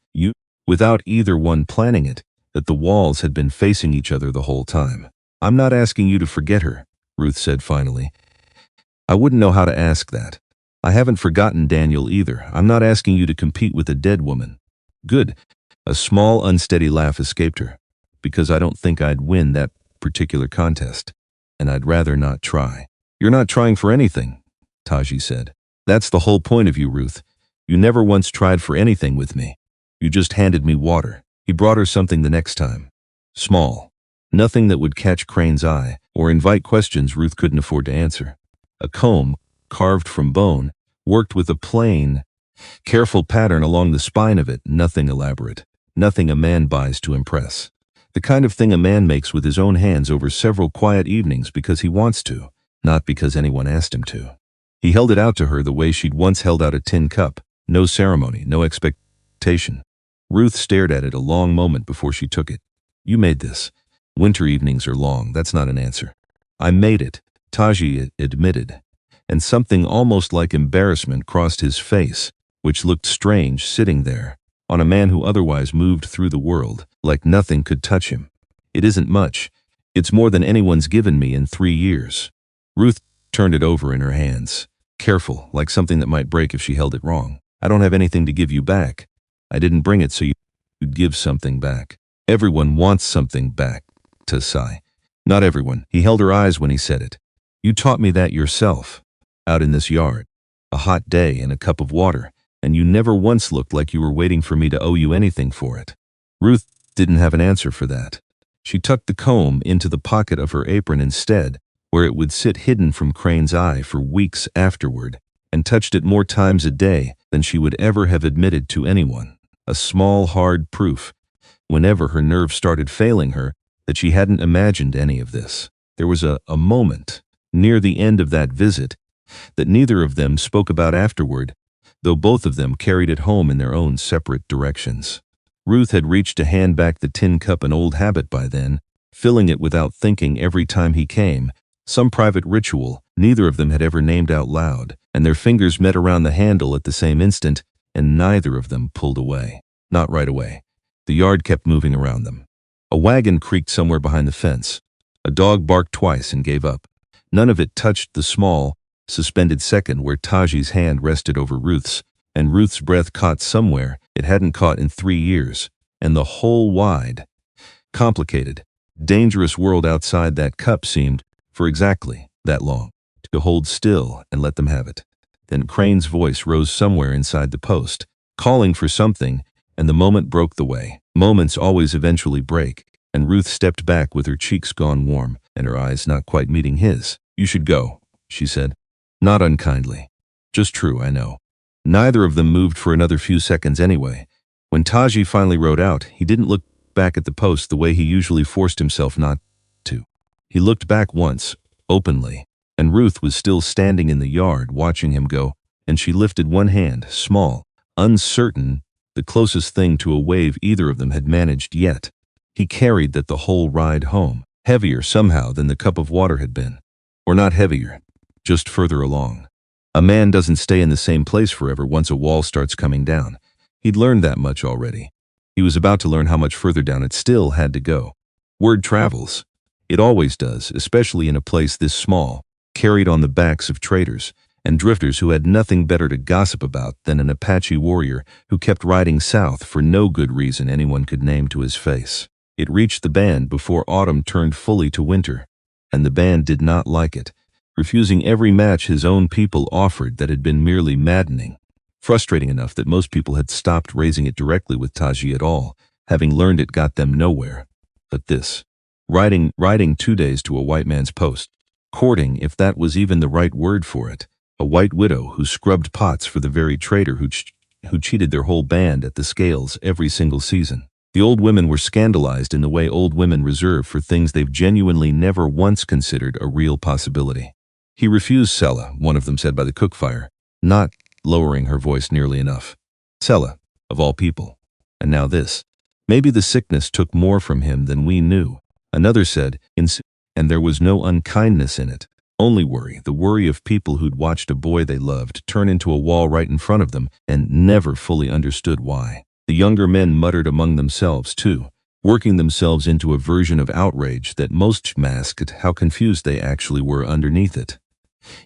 without either one planning it, that the walls had been facing each other the whole time. "I'm not asking you to forget her," Ruth said finally. "I wouldn't know how to ask that. I haven't forgotten Daniel either. I'm not asking you to compete with a dead woman." "Good." A small, unsteady laugh escaped her. "Because I don't think I'd win that particular contest, and I'd rather not try." "You're not trying for anything," Taji said. "That's the whole point of you, Ruth. You never once tried for anything with me. You just handed me water." He brought her something the next time. Small. Nothing that would catch Crane's eye, or invite questions Ruth couldn't afford to answer. A comb, carved from bone, worked with a plain, careful pattern along the spine of it, nothing elaborate. Nothing a man buys to impress. The kind of thing a man makes with his own hands over several quiet evenings because he wants to, not because anyone asked him to. He held it out to her the way she'd once held out a tin cup. No ceremony, no expectation. Ruth stared at it a long moment before she took it. "You made this. Winter evenings are long, that's not an answer." "I made it," Taji admitted, and something almost like embarrassment crossed his face, which looked strange sitting there, on a man who otherwise moved through the world, like nothing could touch him. "It isn't much. It's more than anyone's given me in 3 years. Ruth turned it over in her hands, careful, like something that might break if she held it wrong. "I don't have anything to give you back. I didn't bring it so you'd give something back." "Everyone wants something back," to sigh. "Not everyone." He held her eyes when he said it. "You taught me that yourself, out in this yard. A hot day and a cup of water, and you never once looked like you were waiting for me to owe you anything for it." Ruth didn't have an answer for that. She tucked the comb into the pocket of her apron instead, where it would sit hidden from Crane's eye for weeks afterward, and touched it more times a day than she would ever have admitted to anyone. A small, hard proof, whenever her nerves started failing her, that she hadn't imagined any of this. There was a moment, near the end of that visit, that neither of them spoke about afterward, though both of them carried it home in their own separate directions. Ruth had reached to hand back the tin cup, an old habit by then, filling it without thinking every time he came, some private ritual neither of them had ever named out loud, and their fingers met around the handle at the same instant, and neither of them pulled away. Not right away. The yard kept moving around them. A wagon creaked somewhere behind the fence. A dog barked twice and gave up. None of it touched the small, suspended second where Taji's hand rested over Ruth's, and Ruth's breath caught somewhere it hadn't caught in 3 years, and the whole wide, complicated, dangerous world outside that cup seemed, for exactly that long, to hold still and let them have it. Then Crane's voice rose somewhere inside the post, calling for something, and the moment broke the way. Moments always eventually break, and Ruth stepped back with her cheeks gone warm and her eyes not quite meeting his. "You should go," she said. Not unkindly. Just true, I know. Neither of them moved for another few seconds anyway. When Taji finally rode out, he didn't look back at the post the way he usually forced himself not to. He looked back once, openly, and Ruth was still standing in the yard watching him go, and she lifted one hand, small, uncertain, the closest thing to a wave either of them had managed yet. He carried that the whole ride home, heavier somehow than the cup of water had been. Or not heavier, just further along. A man doesn't stay in the same place forever once a wall starts coming down. He'd learned that much already. He was about to learn how much further down it still had to go. Word travels. It always does, especially in a place this small, carried on the backs of traders and drifters who had nothing better to gossip about than an Apache warrior who kept riding south for no good reason anyone could name to his face. It reached the band before autumn turned fully to winter, and the band did not like it, refusing every match his own people offered that had been merely maddening. Frustrating enough that most people had stopped raising it directly with Taji at all, having learned it got them nowhere. But this, riding 2 days to a white man's post, courting if that was even the right word for it, a white widow who scrubbed pots for the very trader who cheated their whole band at the scales every single season. The old women were scandalized in the way old women reserve for things they've genuinely never once considered a real possibility. He refused Sella, one of them said by the cook fire, not lowering her voice nearly enough. Sella, of all people. And now this. Maybe the sickness took more from him than we knew. Another said, and there was no unkindness in it. Only worry, the worry of people who'd watched a boy they loved turn into a wall right in front of them and never fully understood why. The younger men muttered among themselves too, working themselves into a version of outrage that most masked how confused they actually were underneath it.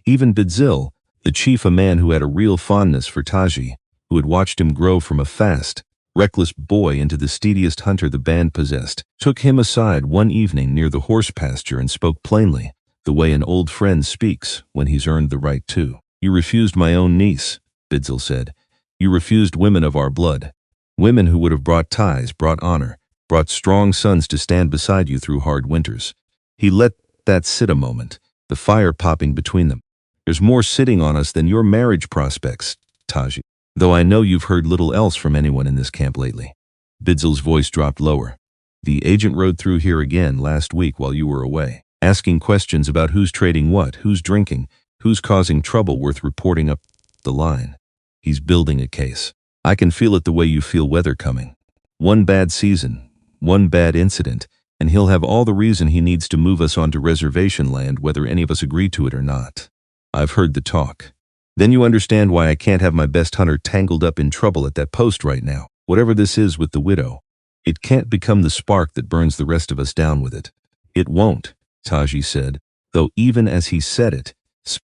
Even Bidzil, the chief, a man who had a real fondness for Taji, who had watched him grow from a fast, reckless boy into the steadiest hunter the band possessed, took him aside one evening near the horse pasture and spoke plainly, the way an old friend speaks when he's earned the right to. "You refused my own niece," Bidzil said. "You refused women of our blood. Women who would have brought ties, brought honor, brought strong sons to stand beside you through hard winters." He let that sit a moment, the fire popping between them. "There's more sitting on us than your marriage prospects, Taji. Though I know you've heard little else from anyone in this camp lately." Bidzil's voice dropped lower. "The agent rode through here again last week while you were away, asking questions about who's trading what, who's drinking, who's causing trouble worth reporting up the line. He's building a case. I can feel it the way you feel weather coming. One bad season, one bad incident, and he'll have all the reason he needs to move us onto reservation land whether any of us agree to it or not. I've heard the talk. Then you understand why I can't have my best hunter tangled up in trouble at that post right now. Whatever this is with the widow, it can't become the spark that burns the rest of us down with it." "It won't," Taji said, though even as he said it,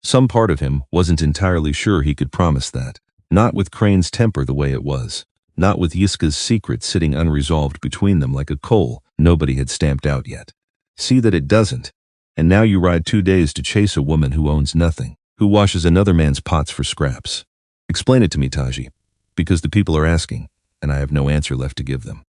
some part of him wasn't entirely sure he could promise that. Not with Crane's temper the way it was. Not with Yiska's secret sitting unresolved between them like a coal nobody had stamped out yet. "See that it doesn't. And now you ride 2 days to chase a woman who owns nothing, who washes another man's pots for scraps. Explain it to me, Taji, because the people are asking, and I have no answer left to give them."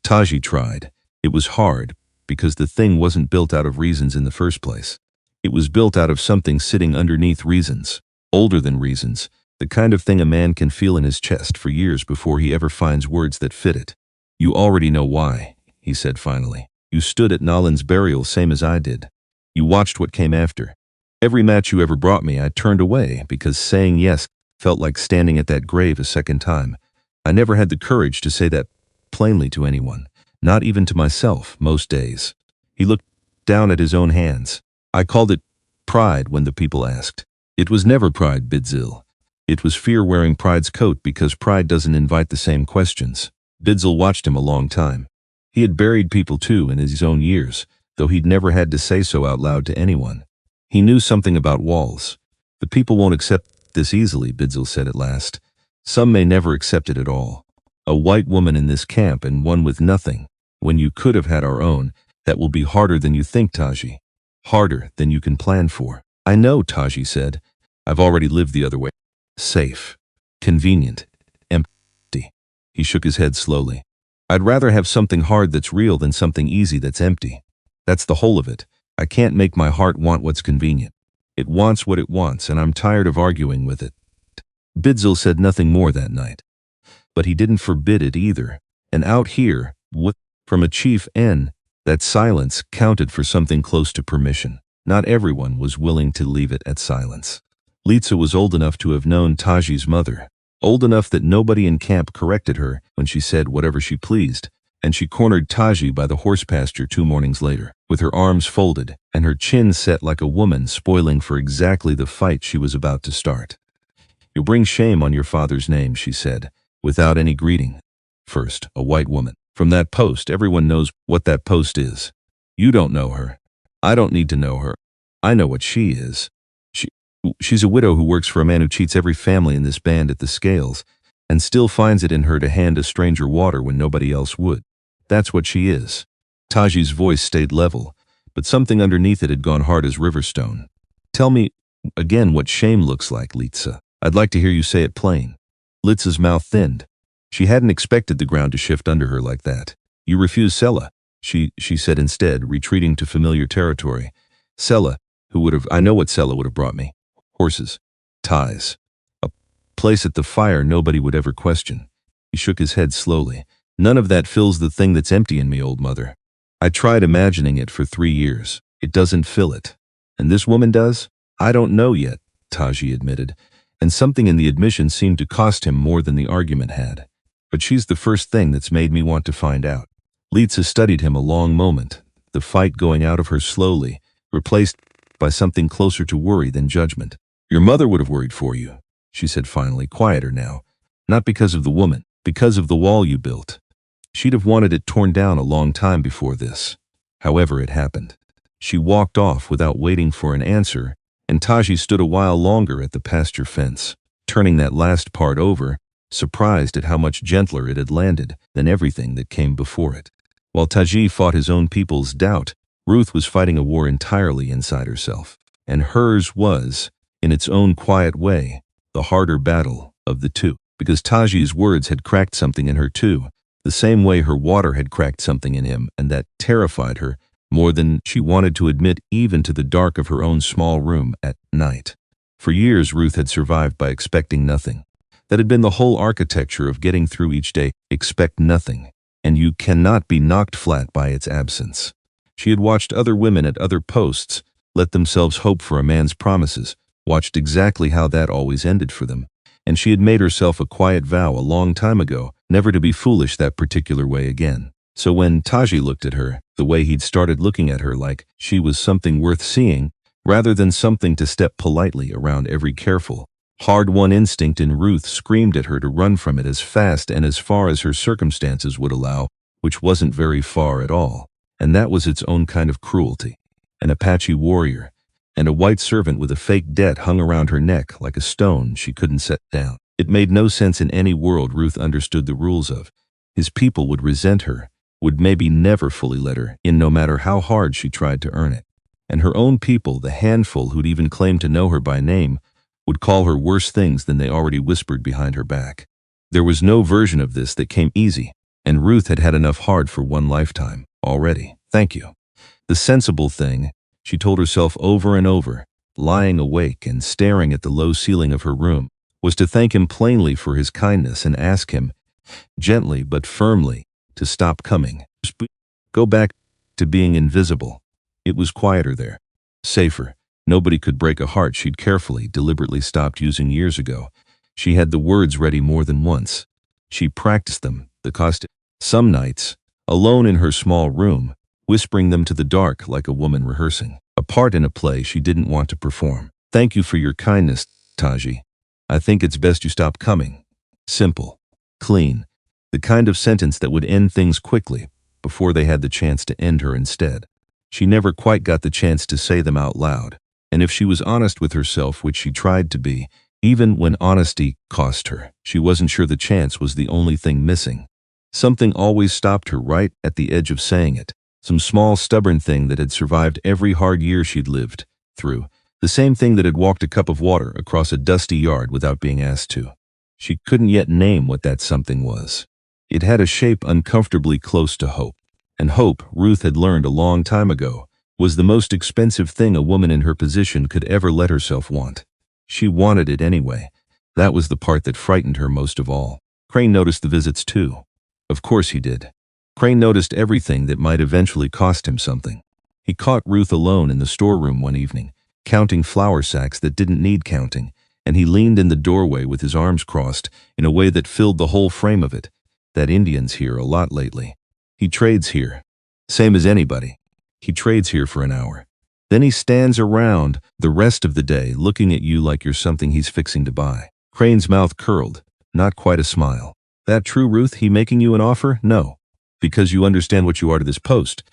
Taji tried. It was hard, because the thing wasn't built out of reasons in the first place. It was built out of something sitting underneath reasons, older than reasons, The kind of thing a man can feel in his chest for years before he ever finds words that fit it. You already know why, he said finally. You stood at Nolan's burial same as I did. You watched what came after. Every match you ever brought me, I turned away because saying yes felt like standing at that grave a second time. I never had the courage to say that plainly to anyone, not even to myself most days. He looked down at his own hands. I called it pride when the people asked. It was never pride, Bidzil. It was fear wearing pride's coat because pride doesn't invite the same questions. Bidzil watched him a long time. He had buried people too in his own years, though he'd never had to say so out loud to anyone. He knew something about walls. The people won't accept this easily, Bidzil said at last. Some may never accept it at all. A white woman in this camp and one with nothing, when you could have had our own, that will be harder than you think, Taji. Harder than you can plan for. I know, Taji said. I've already lived the other way. Safe. Convenient. Empty. He shook his head slowly. I'd rather have something hard that's real than something easy that's empty. That's the whole of it. I can't make my heart want what's convenient. It wants what it wants, and I'm tired of arguing with it. Bidzil said nothing more that night. But he didn't forbid it either. And out here, from a Chief N, that silence counted for something close to permission. Not everyone was willing to leave it at silence. Litsa was old enough to have known Taji's mother, old enough that nobody in camp corrected her when she said whatever she pleased, and she cornered Taji by the horse pasture 2 mornings later, with her arms folded and her chin set like a woman spoiling for exactly the fight she was about to start. You'll bring shame on your father's name, she said, without any greeting. First, a white woman. From that post, everyone knows what that post is. You don't know her. I don't need to know her. I know what she is. She's a widow who works for a man who cheats every family in this band at the scales, and still finds it in her to hand a stranger water when nobody else would. That's what she is. Taji's voice stayed level, but something underneath it had gone hard as riverstone. Tell me again what shame looks like, Litsa. I'd like to hear you say it plain. Litsa's mouth thinned. She hadn't expected the ground to shift under her like that. You refuse Sela, she said instead, retreating to familiar territory. Sela, I know what Sela would have brought me. Horses. Ties. A place at the fire nobody would ever question. He shook his head slowly. None of that fills the thing that's empty in me, old mother. I tried imagining it for 3 years. It doesn't fill it. And this woman does? I don't know yet, Taji admitted, and something in the admission seemed to cost him more than the argument had. But she's the first thing that's made me want to find out. Litsa studied him a long moment, the fight going out of her slowly, replaced by something closer to worry than judgment. Your mother would have worried for you, she said finally, quieter now. Not because of the woman, because of the wall you built. She'd have wanted it torn down a long time before this. However, it happened. She walked off without waiting for an answer, and Taji stood a while longer at the pasture fence, turning that last part over, surprised at how much gentler it had landed than everything that came before it. While Taji fought his own people's doubt, Ruth was fighting a war entirely inside herself, and hers was, in its own quiet way, the harder battle of the two, because Taji's words had cracked something in her too, the same way her water had cracked something in him, and that terrified her more than she wanted to admit even to the dark of her own small room at night. For years Ruth had survived by expecting nothing. That had been the whole architecture of getting through each day. Expect nothing, and you cannot be knocked flat by its absence. She had watched other women at other posts let themselves hope for a man's promises, watched exactly how that always ended for them, and she had made herself a quiet vow a long time ago never to be foolish that particular way again. So when Taji looked at her, the way he'd started looking at her like she was something worth seeing, rather than something to step politely around every careful, hard-won instinct in Ruth screamed at her to run from it as fast and as far as her circumstances would allow, which wasn't very far at all. And that was its own kind of cruelty. An Apache warrior, and a white servant with a fake debt hung around her neck like a stone she couldn't set down. It made no sense in any world Ruth understood the rules of. His people would resent her, would maybe never fully let her in no matter how hard she tried to earn it. And her own people, the handful who'd even claimed to know her by name, would call her worse things than they already whispered behind her back. There was no version of this that came easy, and Ruth had had enough hard for one lifetime already. Thank you. The sensible thing, she told herself over and over, lying awake and staring at the low ceiling of her room, was to thank him plainly for his kindness and ask him, gently but firmly, to stop coming. Go back to being invisible. It was quieter there. Safer. Nobody could break a heart she'd carefully, deliberately stopped using years ago. She had the words ready more than once. She practiced them, the cost. Some nights, alone in her small room, whispering them to the dark like a woman rehearsing a part in a play she didn't want to perform. Thank you for your kindness, Taji. I think it's best you stop coming. Simple. Clean. The kind of sentence that would end things quickly, before they had the chance to end her instead. She never quite got the chance to say them out loud, and if she was honest with herself, which she tried to be, even when honesty cost her, she wasn't sure the chance was the only thing missing. Something always stopped her right at the edge of saying it. Some small stubborn thing that had survived every hard year she'd lived through. The same thing that had walked a cup of water across a dusty yard without being asked to. She couldn't yet name what that something was. It had a shape uncomfortably close to hope. And hope, Ruth had learned a long time ago, was the most expensive thing a woman in her position could ever let herself want. She wanted it anyway. That was the part that frightened her most of all. Crane noticed the visits too. Of course he did. Crane noticed everything that might eventually cost him something. He caught Ruth alone in the storeroom one evening, counting flour sacks that didn't need counting, and he leaned in the doorway with his arms crossed in a way that filled the whole frame of it. That Indian's here a lot lately. He trades here. Same as anybody. He trades here for an hour. Then he stands around the rest of the day looking at you like you're something he's fixing to buy. Crane's mouth curled, not quite a smile. That true, Ruth? He making you an offer? No. Because you understand what you are to this post.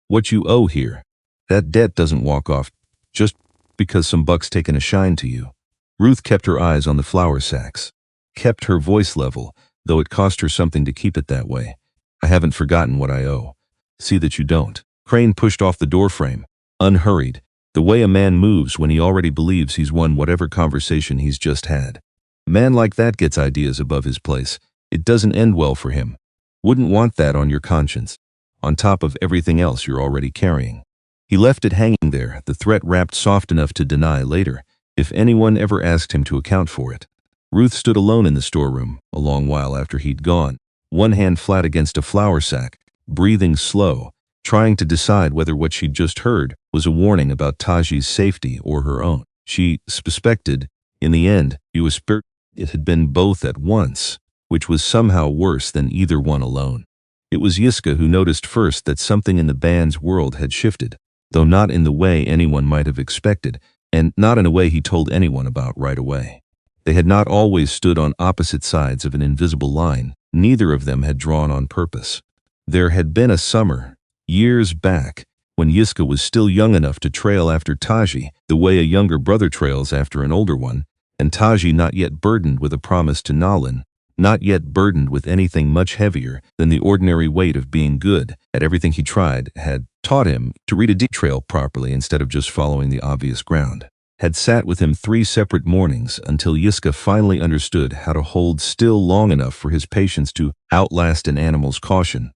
What you owe here. That debt doesn't walk off just because some buck's taken a shine to you. Ruth kept her eyes on the flour sacks. Kept her voice level, though it cost her something to keep it that way. I haven't forgotten what I owe. See that you don't. Crane pushed off the doorframe, unhurried, the way a man moves when he already believes he's won whatever conversation he's just had. A man like that gets ideas above his place. It doesn't end well for him. Wouldn't want that on your conscience, on top of everything else you're already carrying. He left it hanging there, the threat wrapped soft enough to deny later, if anyone ever asked him to account for it. Ruth stood alone in the storeroom, a long while after he'd gone, one hand flat against a flour sack, breathing slow, trying to decide whether what she'd just heard was a warning about Taji's safety or her own. She suspected, in the end, it had been both at once, which was somehow worse than either one alone. It was Yiska who noticed first that something in the band's world had shifted, though not in the way anyone might have expected, and not in a way he told anyone about right away. They had not always stood on opposite sides of an invisible line. Neither of them had drawn on purpose. There had been a summer, years back, when Yiska was still young enough to trail after Taji the way a younger brother trails after an older one, and Taji not yet burdened with a promise to Nalin, not yet burdened with anything much heavier than the ordinary weight of being good at everything he tried, had taught him to read a deep trail properly instead of just following the obvious ground. Had sat with him 3 separate mornings until Yiska finally understood how to hold still long enough for his patience to outlast an animal's caution.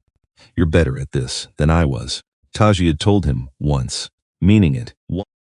You're better at this than I was, Taji had told him once, meaning it.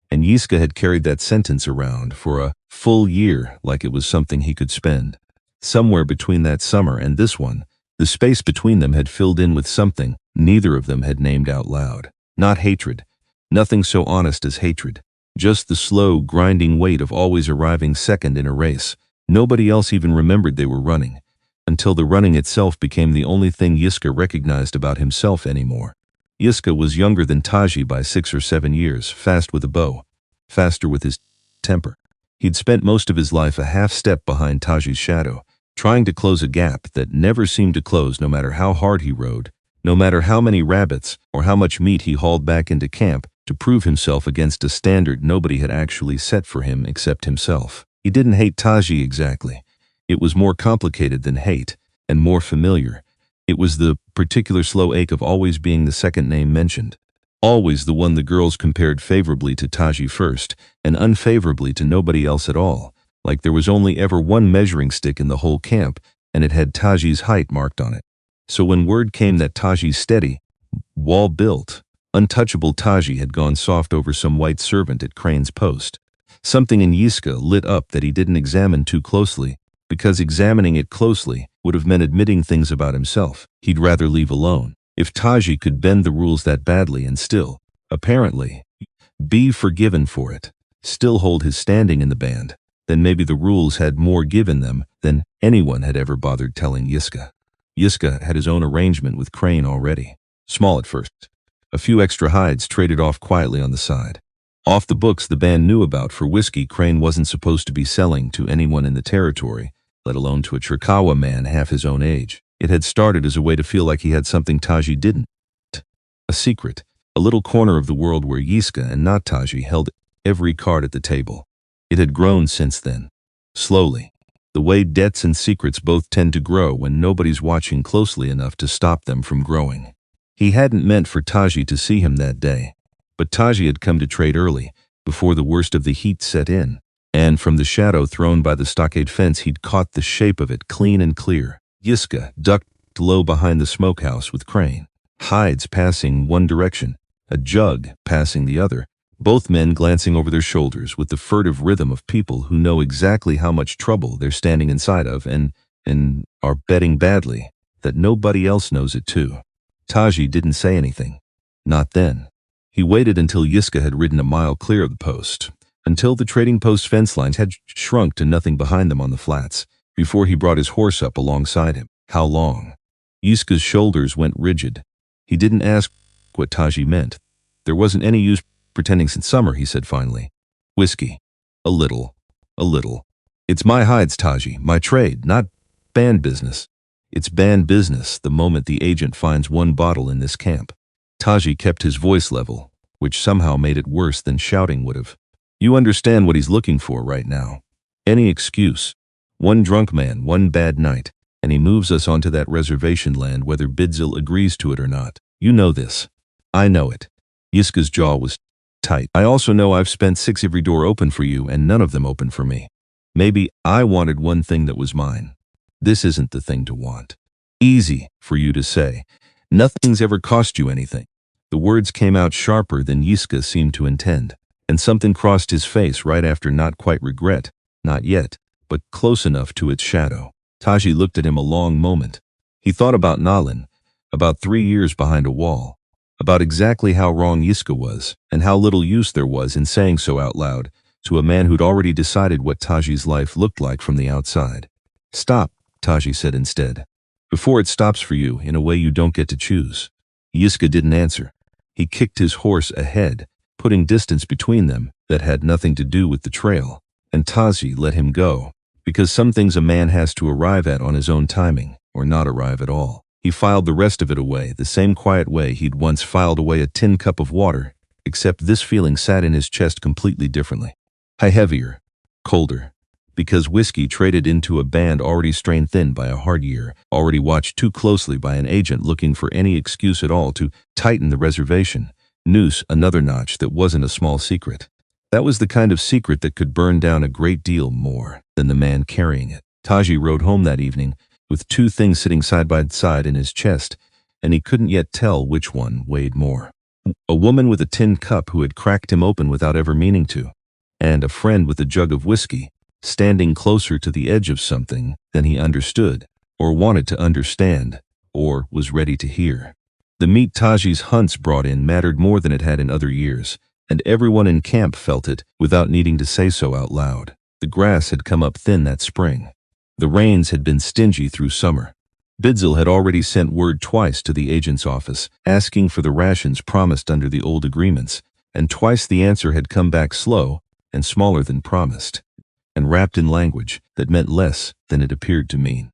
And Yiska had carried that sentence around for a full year like it was something he could spend. Somewhere between that summer and this one, the space between them had filled in with something neither of them had named out loud. Not hatred. Nothing so honest as hatred. Just the slow, grinding weight of always arriving second in a race. Nobody else even remembered they were running, until the running itself became the only thing Yiska recognized about himself anymore. Yiska was younger than Taji by 6 or 7 years, fast with a bow, faster with his temper. He'd spent most of his life a half step behind Taji's shadow, trying to close a gap that never seemed to close no matter how hard he rode, no matter how many rabbits or how much meat he hauled back into camp to prove himself against a standard nobody had actually set for him except himself. He didn't hate Taji exactly. It was more complicated than hate, and more familiar. It was the particular slow ache of always being the second name mentioned. Always the one the girls compared favorably to Taji first, and unfavorably to nobody else at all, like there was only ever one measuring stick in the whole camp, and it had Taji's height marked on it. So when word came that Taji's steady, wall-built, untouchable Taji had gone soft over some white servant at Crane's post, Something in Yiska lit up that he didn't examine too closely, because examining it closely would have meant admitting things about himself he'd rather leave alone. If Taji could bend the rules that badly and still, apparently, be forgiven for it, still hold his standing in the band, then maybe the rules had more given them than anyone had ever bothered telling Yiska. Yiska had his own arrangement with Crane already. Small at first. A few extra hides traded off quietly on the side. Off the books the band knew about for whiskey Crane wasn't supposed to be selling to anyone in the territory, let alone to a Chirkawa man half his own age. It had started as a way to feel like he had something Taji didn't. A secret, a little corner of the world where Yiska and not Taji held every card at the table. It had grown since then. Slowly. The way debts and secrets both tend to grow when nobody's watching closely enough to stop them from growing. He hadn't meant for Taji to see him that day, but Taji had come to trade early, before the worst of the heat set in, and from the shadow thrown by the stockade fence he'd caught the shape of it clean and clear. Yiska ducked low behind the smokehouse with Crane, hides passing one direction, a jug passing the other, both men glancing over their shoulders with the furtive rhythm of people who know exactly how much trouble they're standing inside of and are betting badly that nobody else knows it too. Taji didn't say anything. Not then. He waited until Yiska had ridden a mile clear of the post, until the trading post fence lines had shrunk to nothing behind them on the flats, before he brought his horse up alongside him. How long? Yiska's shoulders went rigid. He didn't ask what Taji meant. There wasn't any use pretending since summer, he said finally. Whiskey. A little. A little. It's my hides, Taji, my trade, not band business. It's band business the moment the agent finds one bottle in this camp. Taji kept his voice level, which somehow made it worse than shouting would have. You understand what he's looking for right now. Any excuse. One drunk man, one bad night, and he moves us onto that reservation land whether Bidzil agrees to it or not. You know this. I know it. Yiska's jaw was tight. I also know I've spent 6 every door open for you and none of them open for me. Maybe I wanted one thing that was mine. This isn't the thing to want. Easy for you to say. Nothing's ever cost you anything. The words came out sharper than Yiska seemed to intend, and something crossed his face right after not quite regret, not yet, but close enough to its shadow. Taji looked at him a long moment. He thought about Nalin, about 3 years behind a wall, about exactly how wrong Yiska was, and how little use there was in saying so out loud to a man who'd already decided what Taji's life looked like from the outside. Stop, Taji said instead. Before it stops for you in a way you don't get to choose. Yiska didn't answer. He kicked his horse ahead, putting distance between them that had nothing to do with the trail, and Taji let him go, because some things a man has to arrive at on his own timing, or not arrive at all. He filed the rest of it away, the same quiet way he'd once filed away a tin cup of water, except this feeling sat in his chest completely differently. Heavier, colder, because whiskey traded into a band already strained thin by a hard year, already watched too closely by an agent looking for any excuse at all to tighten the reservation, noose another notch that wasn't a small secret. That was the kind of secret that could burn down a great deal more than the man carrying it. Taji rode home that evening with 2 things sitting side by side in his chest, and he couldn't yet tell which one weighed more. A woman with a tin cup who had cracked him open without ever meaning to, and a friend with a jug of whiskey, standing closer to the edge of something than he understood, or wanted to understand, or was ready to hear. The meat Taji's hunts brought in mattered more than it had in other years, and everyone in camp felt it without needing to say so out loud. The grass had come up thin that spring. The rains had been stingy through summer. Bidzil had already sent word twice to the agent's office, asking for the rations promised under the old agreements, and twice the answer had come back slow and smaller than promised, and wrapped in language that meant less than it appeared to mean.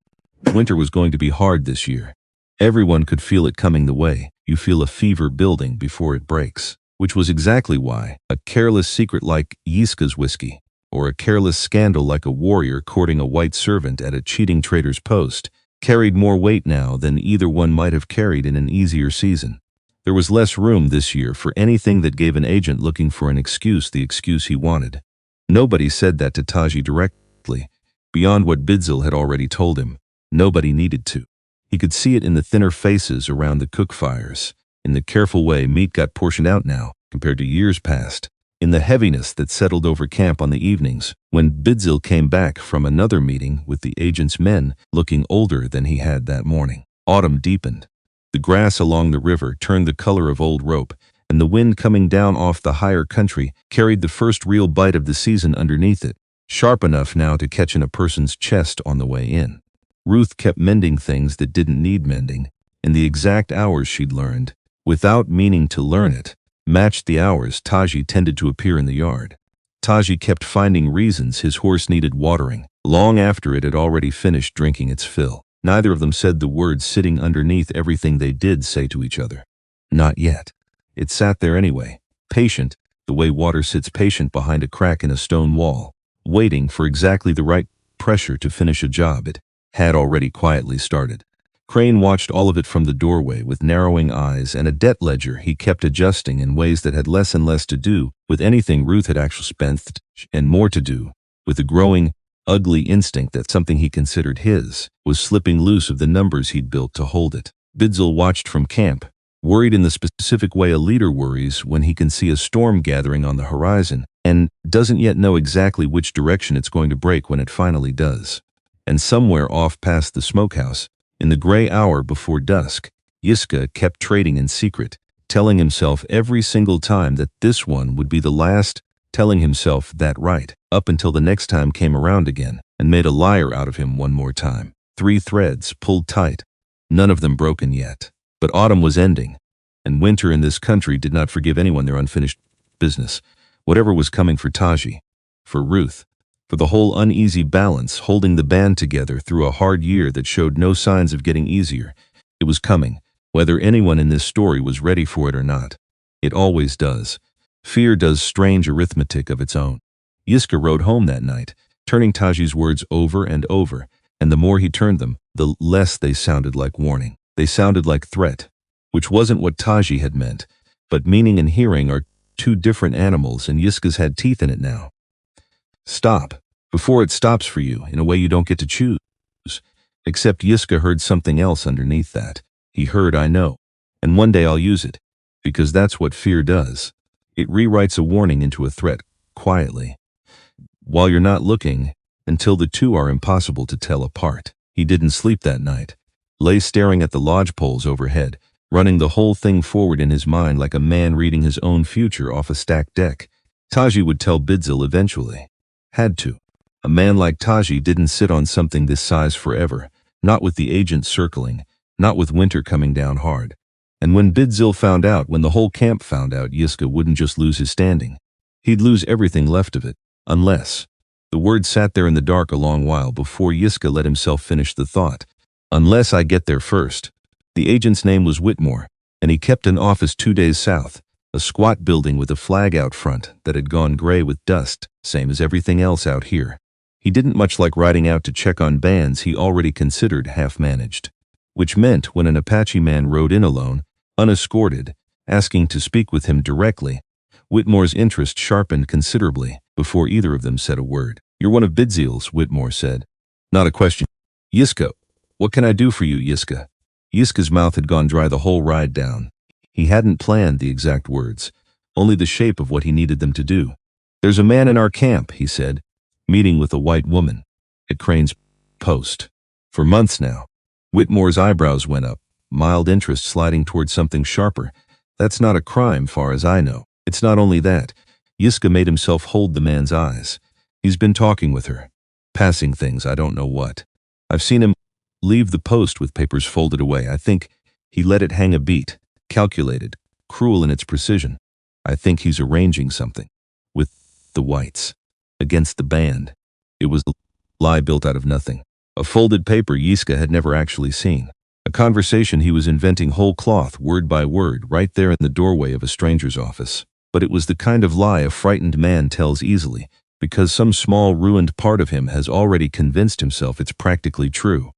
Winter was going to be hard this year. Everyone could feel it coming the way you feel a fever building before it breaks, which was exactly why a careless secret like Yiska's whiskey, or a careless scandal like a warrior courting a white servant at a cheating trader's post, carried more weight now than either one might have carried in an easier season. There was less room this year for anything that gave an agent looking for an excuse the excuse he wanted. Nobody said that to Taji directly. Beyond what Bidzil had already told him, nobody needed to. He could see it in the thinner faces around the cook fires, in the careful way meat got portioned out now, compared to years past. in the heaviness that settled over camp on the evenings, when Bidzil came back from another meeting with the agent's men, looking older than he had that morning. Autumn deepened. The grass along the river turned the color of old rope, and the wind coming down off the higher country carried the first real bite of the season underneath it, sharp enough now to catch in a person's chest on the way in. Ruth kept mending things that didn't need mending, and the exact hours she'd learned, without meaning to learn it, matched the hours Taji tended to appear in the yard. Taji kept finding reasons his horse needed watering, long after it had already finished drinking its fill. Neither of them said the words sitting underneath everything they did say to each other. Not yet. It sat there anyway, patient, the way water sits patient behind a crack in a stone wall, waiting for exactly the right pressure to finish a job it had already quietly started. Crane watched all of it from the doorway with narrowing eyes and a debt ledger he kept adjusting in ways that had less and less to do with anything Ruth had actually spent and more to do with the growing, ugly instinct that something he considered his was slipping loose of the numbers he'd built to hold it. Bidzil watched from camp, worried in the specific way a leader worries when he can see a storm gathering on the horizon and doesn't yet know exactly which direction it's going to break when it finally does. And somewhere off past the smokehouse, in the gray hour before dusk, Yiska kept trading in secret, telling himself every single time that this one would be the last, telling himself that right, up until the next time came around again, and made a liar out of him one more time. 3 threads pulled tight, none of them broken yet. But autumn was ending, and winter in this country did not forgive anyone their unfinished business, whatever was coming for Taji, for Ruth, for the whole uneasy balance holding the band together through a hard year that showed no signs of getting easier. It was coming, whether anyone in this story was ready for it or not. It always does. Fear does strange arithmetic of its own. Yiska rode home that night, turning Taji's words over and over, and the more he turned them, the less they sounded like warning. They sounded like threat, which wasn't what Taji had meant, but meaning and hearing are 2 different animals, and Yiska's had teeth in it now. Stop, before it stops for you, in a way you don't get to choose. Except Yiska heard something else underneath that. He heard, I know, and one day I'll use it, because that's what fear does. It rewrites a warning into a threat, quietly, while you're not looking, until the 2 are impossible to tell apart. He didn't sleep that night, lay staring at the lodge poles overhead, running the whole thing forward in his mind like a man reading his own future off a stacked deck. Taji would tell Bidzil eventually. Had to. A man like Taji didn't sit on something this size forever, not with the agent circling, not with winter coming down hard. And when Bidzil found out, when the whole camp found out, Yiska wouldn't just lose his standing. He'd lose everything left of it, unless. The word sat there in the dark a long while before Yiska let himself finish the thought. Unless I get there first. The agent's name was Whitmore, and he kept an office 2 days south, a squat building with a flag out front that had gone gray with dust, same as everything else out here. He didn't much like riding out to check on bands he already considered half-managed, which meant when an Apache man rode in alone, unescorted, asking to speak with him directly, Whitmore's interest sharpened considerably before either of them said a word. You're one of Bidzil's, Whitmore said. Not a question. Yiska, what can I do for you, Yiska? Yiska's mouth had gone dry the whole ride down. He hadn't planned the exact words, only the shape of what he needed them to do. There's a man in our camp, he said, meeting with a white woman at Crane's post. For months now. Whitmore's eyebrows went up, mild interest sliding toward something sharper. That's not a crime, far as I know. It's not only that. Yiska made himself hold the man's eyes. He's been talking with her. Passing things, I don't know what. I've seen him leave the post with papers folded away. I think he let it hang a beat, calculated, cruel in its precision. I think he's arranging something. With the whites. Against the band. It was a lie built out of nothing. A folded paper Yiska had never actually seen. A conversation he was inventing whole cloth, word by word, right there in the doorway of a stranger's office. But it was the kind of lie a frightened man tells easily, because some small ruined part of him has already convinced himself it's practically true.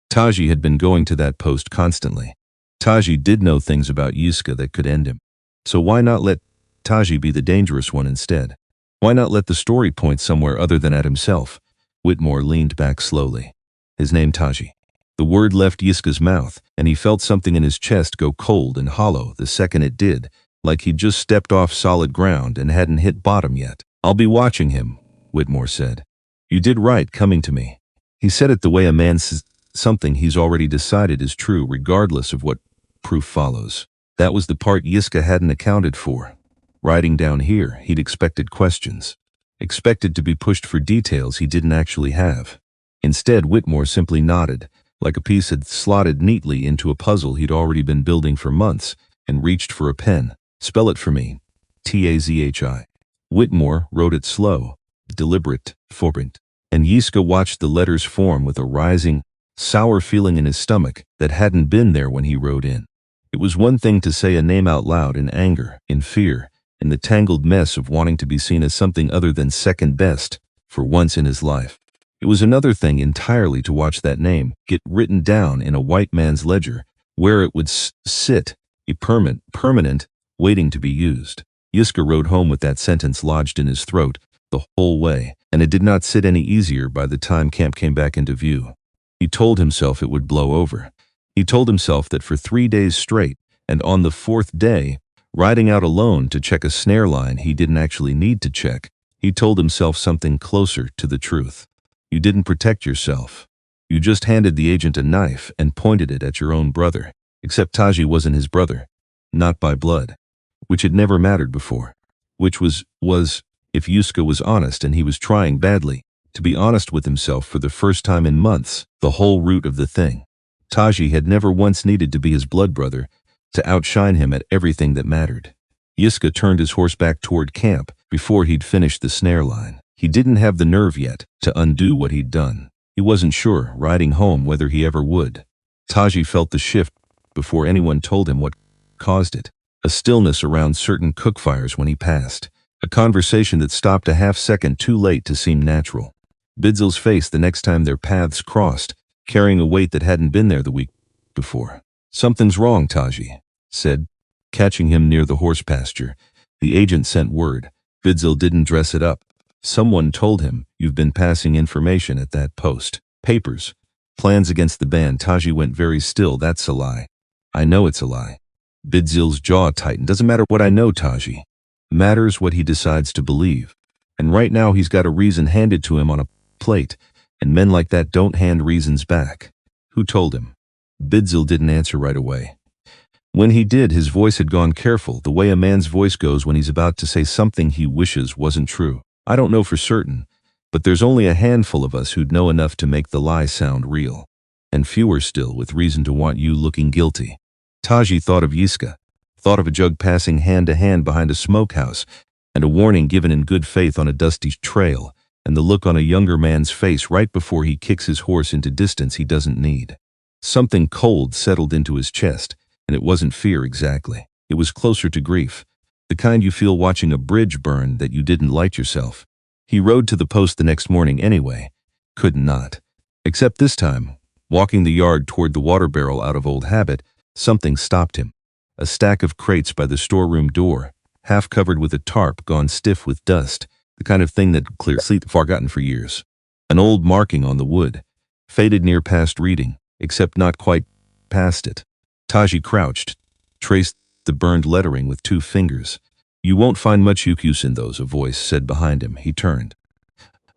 Taji had been going to that post constantly. Taji did know things about Yiska that could end him. So why not let Taji be the dangerous one instead? Why not let the story point somewhere other than at himself? Whitmore leaned back slowly. His name Taji. The word left Yiska's mouth, and he felt something in his chest go cold and hollow the second it did, like he'd just stepped off solid ground and hadn't hit bottom yet. "I'll be watching him," Whitmore said. "You did right coming to me." He said it the way a man says something he's already decided is true regardless of what proof follows. That was the part Yiska hadn't accounted for. Riding down here, he'd expected questions. Expected to be pushed for details he didn't actually have. Instead, Whitmore simply nodded, like a piece had slotted neatly into a puzzle he'd already been building for months, and reached for a pen. "Spell it for me." Tazhi. Whitmore wrote it slow, deliberate, forbrent, and Yiska watched the letters form with a rising, sour feeling in his stomach that hadn't been there when he rode in. It was one thing to say a name out loud in anger, in fear, in the tangled mess of wanting to be seen as something other than second best for once in his life. It was another thing entirely to watch that name get written down in a white man's ledger, where it would sit, a permanent, waiting to be used. Yiska rode home with that sentence lodged in his throat the whole way, and it did not sit any easier by the time camp came back into view. He told himself it would blow over. He told himself that for 3 days straight, and on the 4th day, riding out alone to check a snare line he didn't actually need to check, he told himself something closer to the truth. You didn't protect yourself. You just handed the agent a knife and pointed it at your own brother, except Taji wasn't his brother, not by blood, which had never mattered before, which was, if Yiska was honest and he was trying badly, to be honest with himself for the first time in months, the whole root of the thing. Taji had never once needed to be his blood brother, to outshine him at everything that mattered. Yiska turned his horse back toward camp before he'd finished the snare line. He didn't have the nerve yet to undo what he'd done. He wasn't sure, riding home, whether he ever would. Taji felt the shift before anyone told him what caused it. A stillness around certain cookfires when he passed. A conversation that stopped a half-second too late to seem natural. Bidzel's face the next time their paths crossed, carrying a weight that hadn't been there the week before. "Something's wrong," Taji said, catching him near the horse pasture. "The agent sent word. Bidzel didn't dress it up. Someone told him you've been passing information at that post. Papers. Plans against the band." Taji went very still. "That's a lie." "I know it's a lie." Bidzel's jaw tightened. "Doesn't matter what I know, Taji. Matters what he decides to believe. And right now he's got a reason handed to him on a plate, and men like that don't hand reasons back." "Who told him?" Bidzel didn't answer right away. When he did, his voice had gone careful, the way a man's voice goes when he's about to say something he wishes wasn't true. "I don't know for certain, but there's only a handful of us who'd know enough to make the lie sound real, and fewer still with reason to want you looking guilty." Taji thought of Yiska, thought of a jug passing hand to hand behind a smokehouse, and a warning given in good faith on a dusty trail, and the look on a younger man's face right before he kicks his horse into distance he doesn't need. Something cold settled into his chest, and it wasn't fear exactly. It was closer to grief, the kind you feel watching a bridge burn that you didn't light yourself. He rode to the post the next morning anyway. Could not. Except this time, walking the yard toward the water barrel out of old habit, something stopped him. A stack of crates by the storeroom door, half covered with a tarp gone stiff with dust, the kind of thing that clearly forgotten for years. An old marking on the wood, faded near past reading, except not quite past it. Taji crouched, traced the burned lettering with 2 fingers. "You won't find much use in those," a voice said behind him. He turned.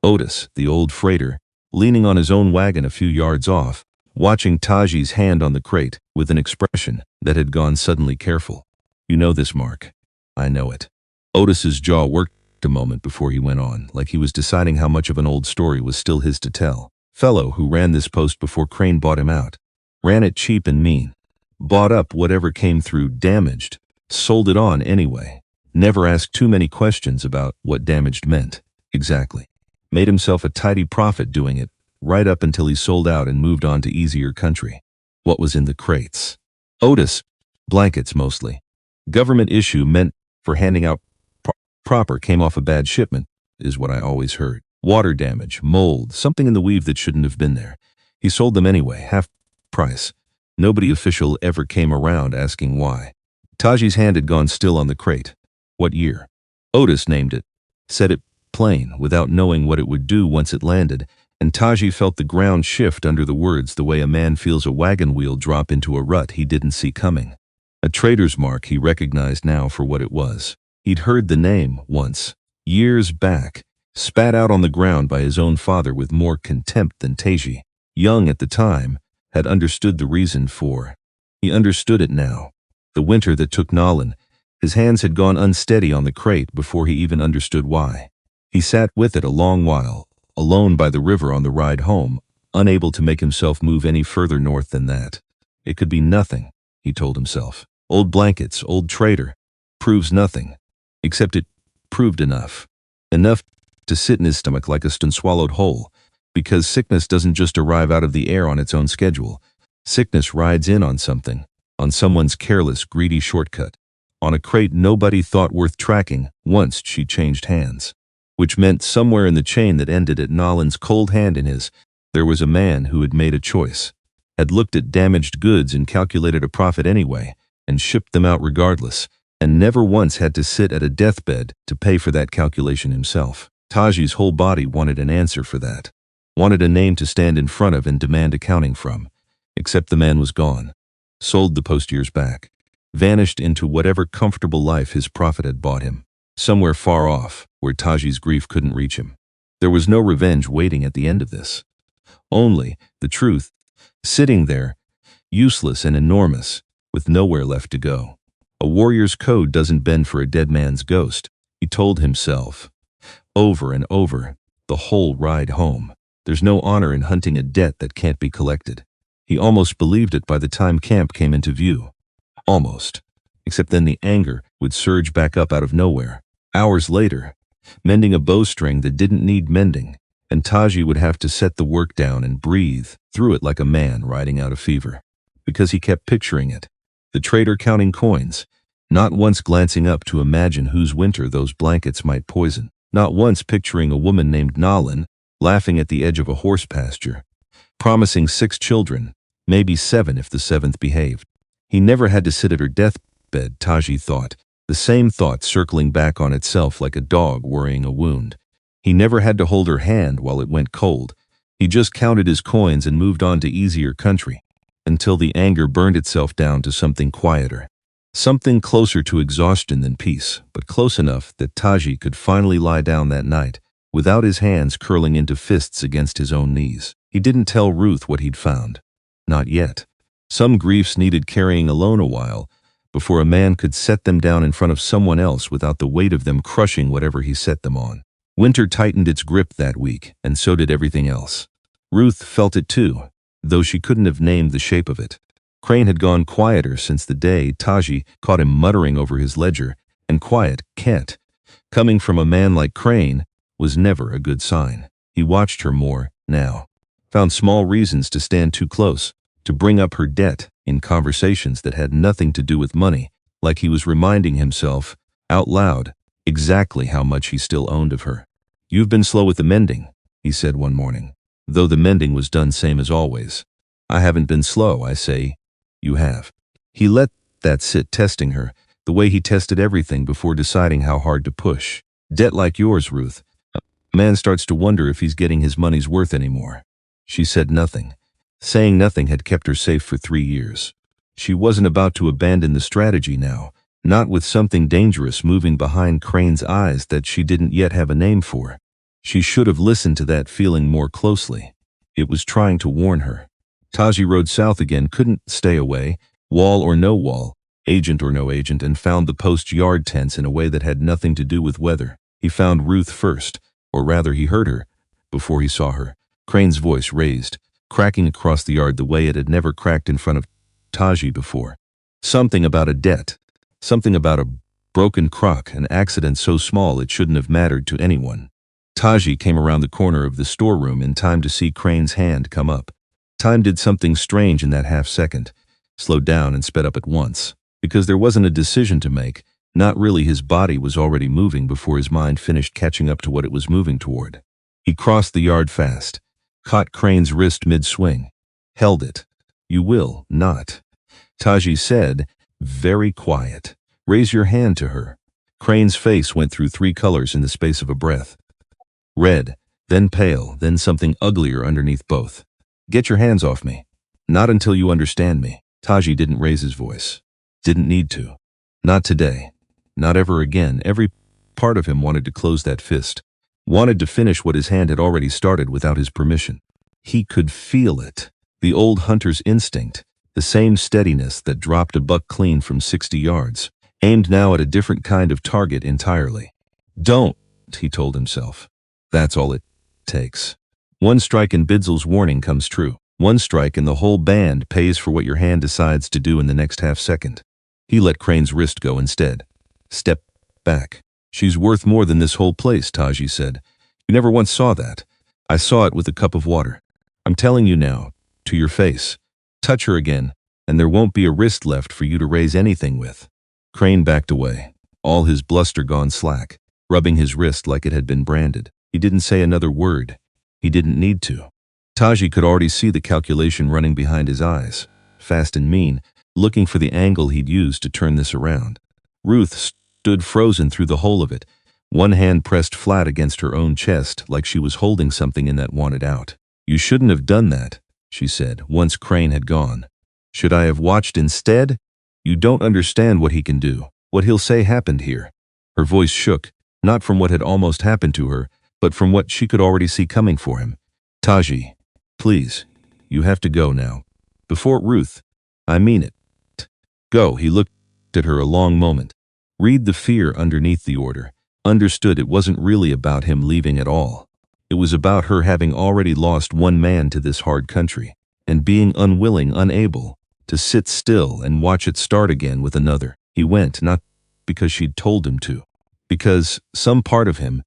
Otis, the old freighter, leaning on his own wagon a few yards off, watching Taji's hand on the crate with an expression that had gone suddenly careful. "You know this, Mark." "I know it." Otis's jaw worked a moment before he went on, like he was deciding how much of an old story was still his to tell. "Fellow who ran this post before Crane bought him out. Ran it cheap and mean. Bought up whatever came through damaged. Sold it on anyway. Never asked too many questions about what damaged meant. Exactly. Made himself a tidy profit doing it, right up until he sold out and moved on to easier country." "What was in the crates?" "Otis. Blankets mostly. Government issue meant for handing out proper, came off a bad shipment, is what I always heard. Water damage, mold, something in the weave that shouldn't have been there. He sold them anyway, half price. Nobody official ever came around asking why." Taji's hand had gone still on the crate. "What year?" "Otis named it. Said it plain, without knowing what it would do once it landed, and Taji felt the ground shift under the words the way a man feels a wagon wheel drop into a rut he didn't see coming. A trader's mark he recognized now for what it was. He'd heard the name once, years back, spat out on the ground by his own father with more contempt than Taiji. Young at the time, had understood the reason for. He understood it now. The winter that took Nolan, his hands had gone unsteady on the crate before he even understood why. He sat with it a long while, alone by the river on the ride home, unable to make himself move any further north than that. It could be nothing, he told himself. Old blankets, old trader, proves nothing. Except it proved enough. Enough to sit in his stomach like a stone swallowed whole, because sickness doesn't just arrive out of the air on its own schedule. Sickness rides in on something, on someone's careless, greedy shortcut, on a crate nobody thought worth tracking once she changed hands. Which meant somewhere in the chain that ended at Nolan's cold hand in his, there was a man who had made a choice, had looked at damaged goods and calculated a profit anyway, and shipped them out regardless, and never once had to sit at a deathbed to pay for that calculation himself. Taji's whole body wanted an answer for that, wanted a name to stand in front of and demand accounting from. Except the man was gone, sold the post years back, vanished into whatever comfortable life his profit had bought him, somewhere far off, where Taji's grief couldn't reach him. There was no revenge waiting at the end of this. Only the truth, sitting there, useless and enormous, with nowhere left to go. A warrior's code doesn't bend for a dead man's ghost, he told himself, over and over, the whole ride home. There's no honor in hunting a debt that can't be collected. He almost believed it by the time camp came into view. Almost. Except then the anger would surge back up out of nowhere. Hours later, mending a bowstring that didn't need mending, and Taji would have to set the work down and breathe through it like a man riding out a fever. Because he kept picturing it. The trader counting coins, not once glancing up to imagine whose winter those blankets might poison, not once picturing a woman named Nolan laughing at the edge of a horse pasture, promising 6 children, maybe 7 if the 7th behaved. He never had to sit at her deathbed, Taji thought, the same thought circling back on itself like a dog worrying a wound. He never had to hold her hand while it went cold. He just counted his coins and moved on to easier country, until the anger burned itself down to something quieter. Something closer to exhaustion than peace, but close enough that Taji could finally lie down that night, without his hands curling into fists against his own knees. He didn't tell Ruth what he'd found. Not yet. Some griefs needed carrying alone a while, before a man could set them down in front of someone else without the weight of them crushing whatever he set them on. Winter tightened its grip that week, and so did everything else. Ruth felt it too, though she couldn't have named the shape of it. Crane had gone quieter since the day Taji caught him muttering over his ledger, and quiet, can't, coming from a man like Crane, was never a good sign. He watched her more, now. Found small reasons to stand too close, to bring up her debt in conversations that had nothing to do with money, like he was reminding himself, out loud, exactly how much he still owned of her. "You've been slow with the mending," he said one morning, though the mending was done same as always. "I haven't been slow, I say. You have." He let that sit, testing her, the way he tested everything before deciding how hard to push. "Debt like yours, Ruth. A man starts to wonder if he's getting his money's worth anymore." She said nothing. Saying nothing had kept her safe for 3 years. She wasn't about to abandon the strategy now, not with something dangerous moving behind Crane's eyes that she didn't yet have a name for. She should have listened to that feeling more closely. It was trying to warn her. Taji rode south again, couldn't stay away, wall or no wall, agent or no agent, and found the post yard tents in a way that had nothing to do with weather. He found Ruth first, or rather he heard her, before he saw her. Crane's voice raised, cracking across the yard the way it had never cracked in front of Taji before. Something about a debt. Something about a broken crock, an accident so small it shouldn't have mattered to anyone. Taji came around the corner of the storeroom in time to see Crane's hand come up. Time did something strange in that half-second, slowed down and sped up at once. Because there wasn't a decision to make, not really, his body was already moving before his mind finished catching up to what it was moving toward. He crossed the yard fast, caught Crane's wrist mid-swing, held it. "You will not," Taji said, very quiet. "Raise your hand to her." Crane's face went through 3 colors in the space of a breath. Red, then pale, then something uglier underneath both. "Get your hands off me." "Not until you understand me." Taji didn't raise his voice. Didn't need to. Not today. Not ever again. Every part of him wanted to close that fist. Wanted to finish what his hand had already started without his permission. He could feel it. The old hunter's instinct. The same steadiness that dropped a buck clean from 60 yards. Aimed now at a different kind of target entirely. Don't, he told himself. That's all it takes. One strike and Bidzel's warning comes true. One strike and the whole band pays for what your hand decides to do in the next half second. He let Crane's wrist go instead. Step back. She's worth more than this whole place, Taji said. You never once saw that. I saw it with a cup of water. I'm telling you now, to your face. Touch her again, and there won't be a wrist left for you to raise anything with. Crane backed away, all his bluster gone slack, rubbing his wrist like it had been branded. He didn't say another word. He didn't need to. Taji could already see the calculation running behind his eyes, fast and mean, looking for the angle he'd use to turn this around. Ruth stood frozen through the whole of it, one hand pressed flat against her own chest like she was holding something in that wanted out. You shouldn't have done that, she said, once Crane had gone. Should I have watched instead? You don't understand what he can do, what he'll say happened here. Her voice shook, not from what had almost happened to her, but from what she could already see coming for him. Taji, please, you have to go now. Before Ruth, I mean it. Go, he looked at her a long moment. Read the fear underneath the order. Understood it wasn't really about him leaving at all. It was about her having already lost one man to this hard country, and being unwilling, unable, to sit still and watch it start again with another. He went, not because she'd told him to, because some part of him,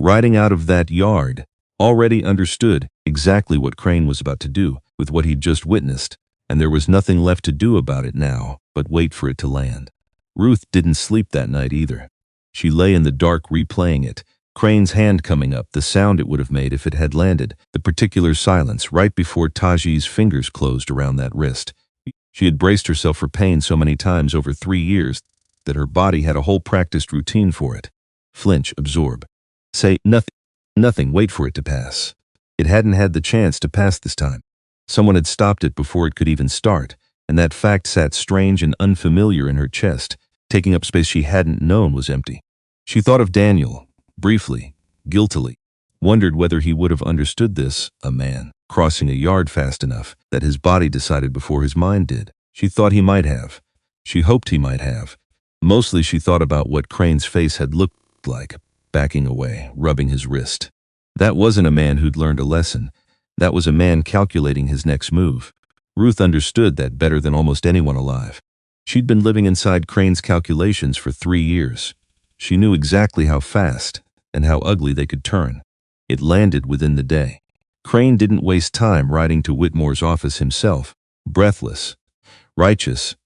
riding out of that yard, already understood exactly what Crane was about to do with what he'd just witnessed, and there was nothing left to do about it now but wait for it to land. Ruth didn't sleep that night either. She lay in the dark replaying it, Crane's hand coming up, the sound it would have made if it had landed, the particular silence right before Taji's fingers closed around that wrist. She had braced herself for pain so many times over 3 years that her body had a whole practiced routine for it. Flinch, absorb. Say nothing, wait for it to pass. It hadn't had the chance to pass this time. Someone had stopped it before it could even start, and that fact sat strange and unfamiliar in her chest, taking up space she hadn't known was empty. She thought of Daniel, briefly, guiltily, wondered whether he would have understood this, a man, crossing a yard fast enough that his body decided before his mind did. She thought he might have. She hoped he might have. Mostly she thought about what Crane's face had looked like, backing away, rubbing his wrist. That wasn't a man who'd learned a lesson. That was a man calculating his next move. Ruth understood that better than almost anyone alive. She'd been living inside Crane's calculations for 3 years. She knew exactly how fast and how ugly they could turn. It landed within the day. Crane didn't waste time riding to Whitmore's office himself, breathless, righteous,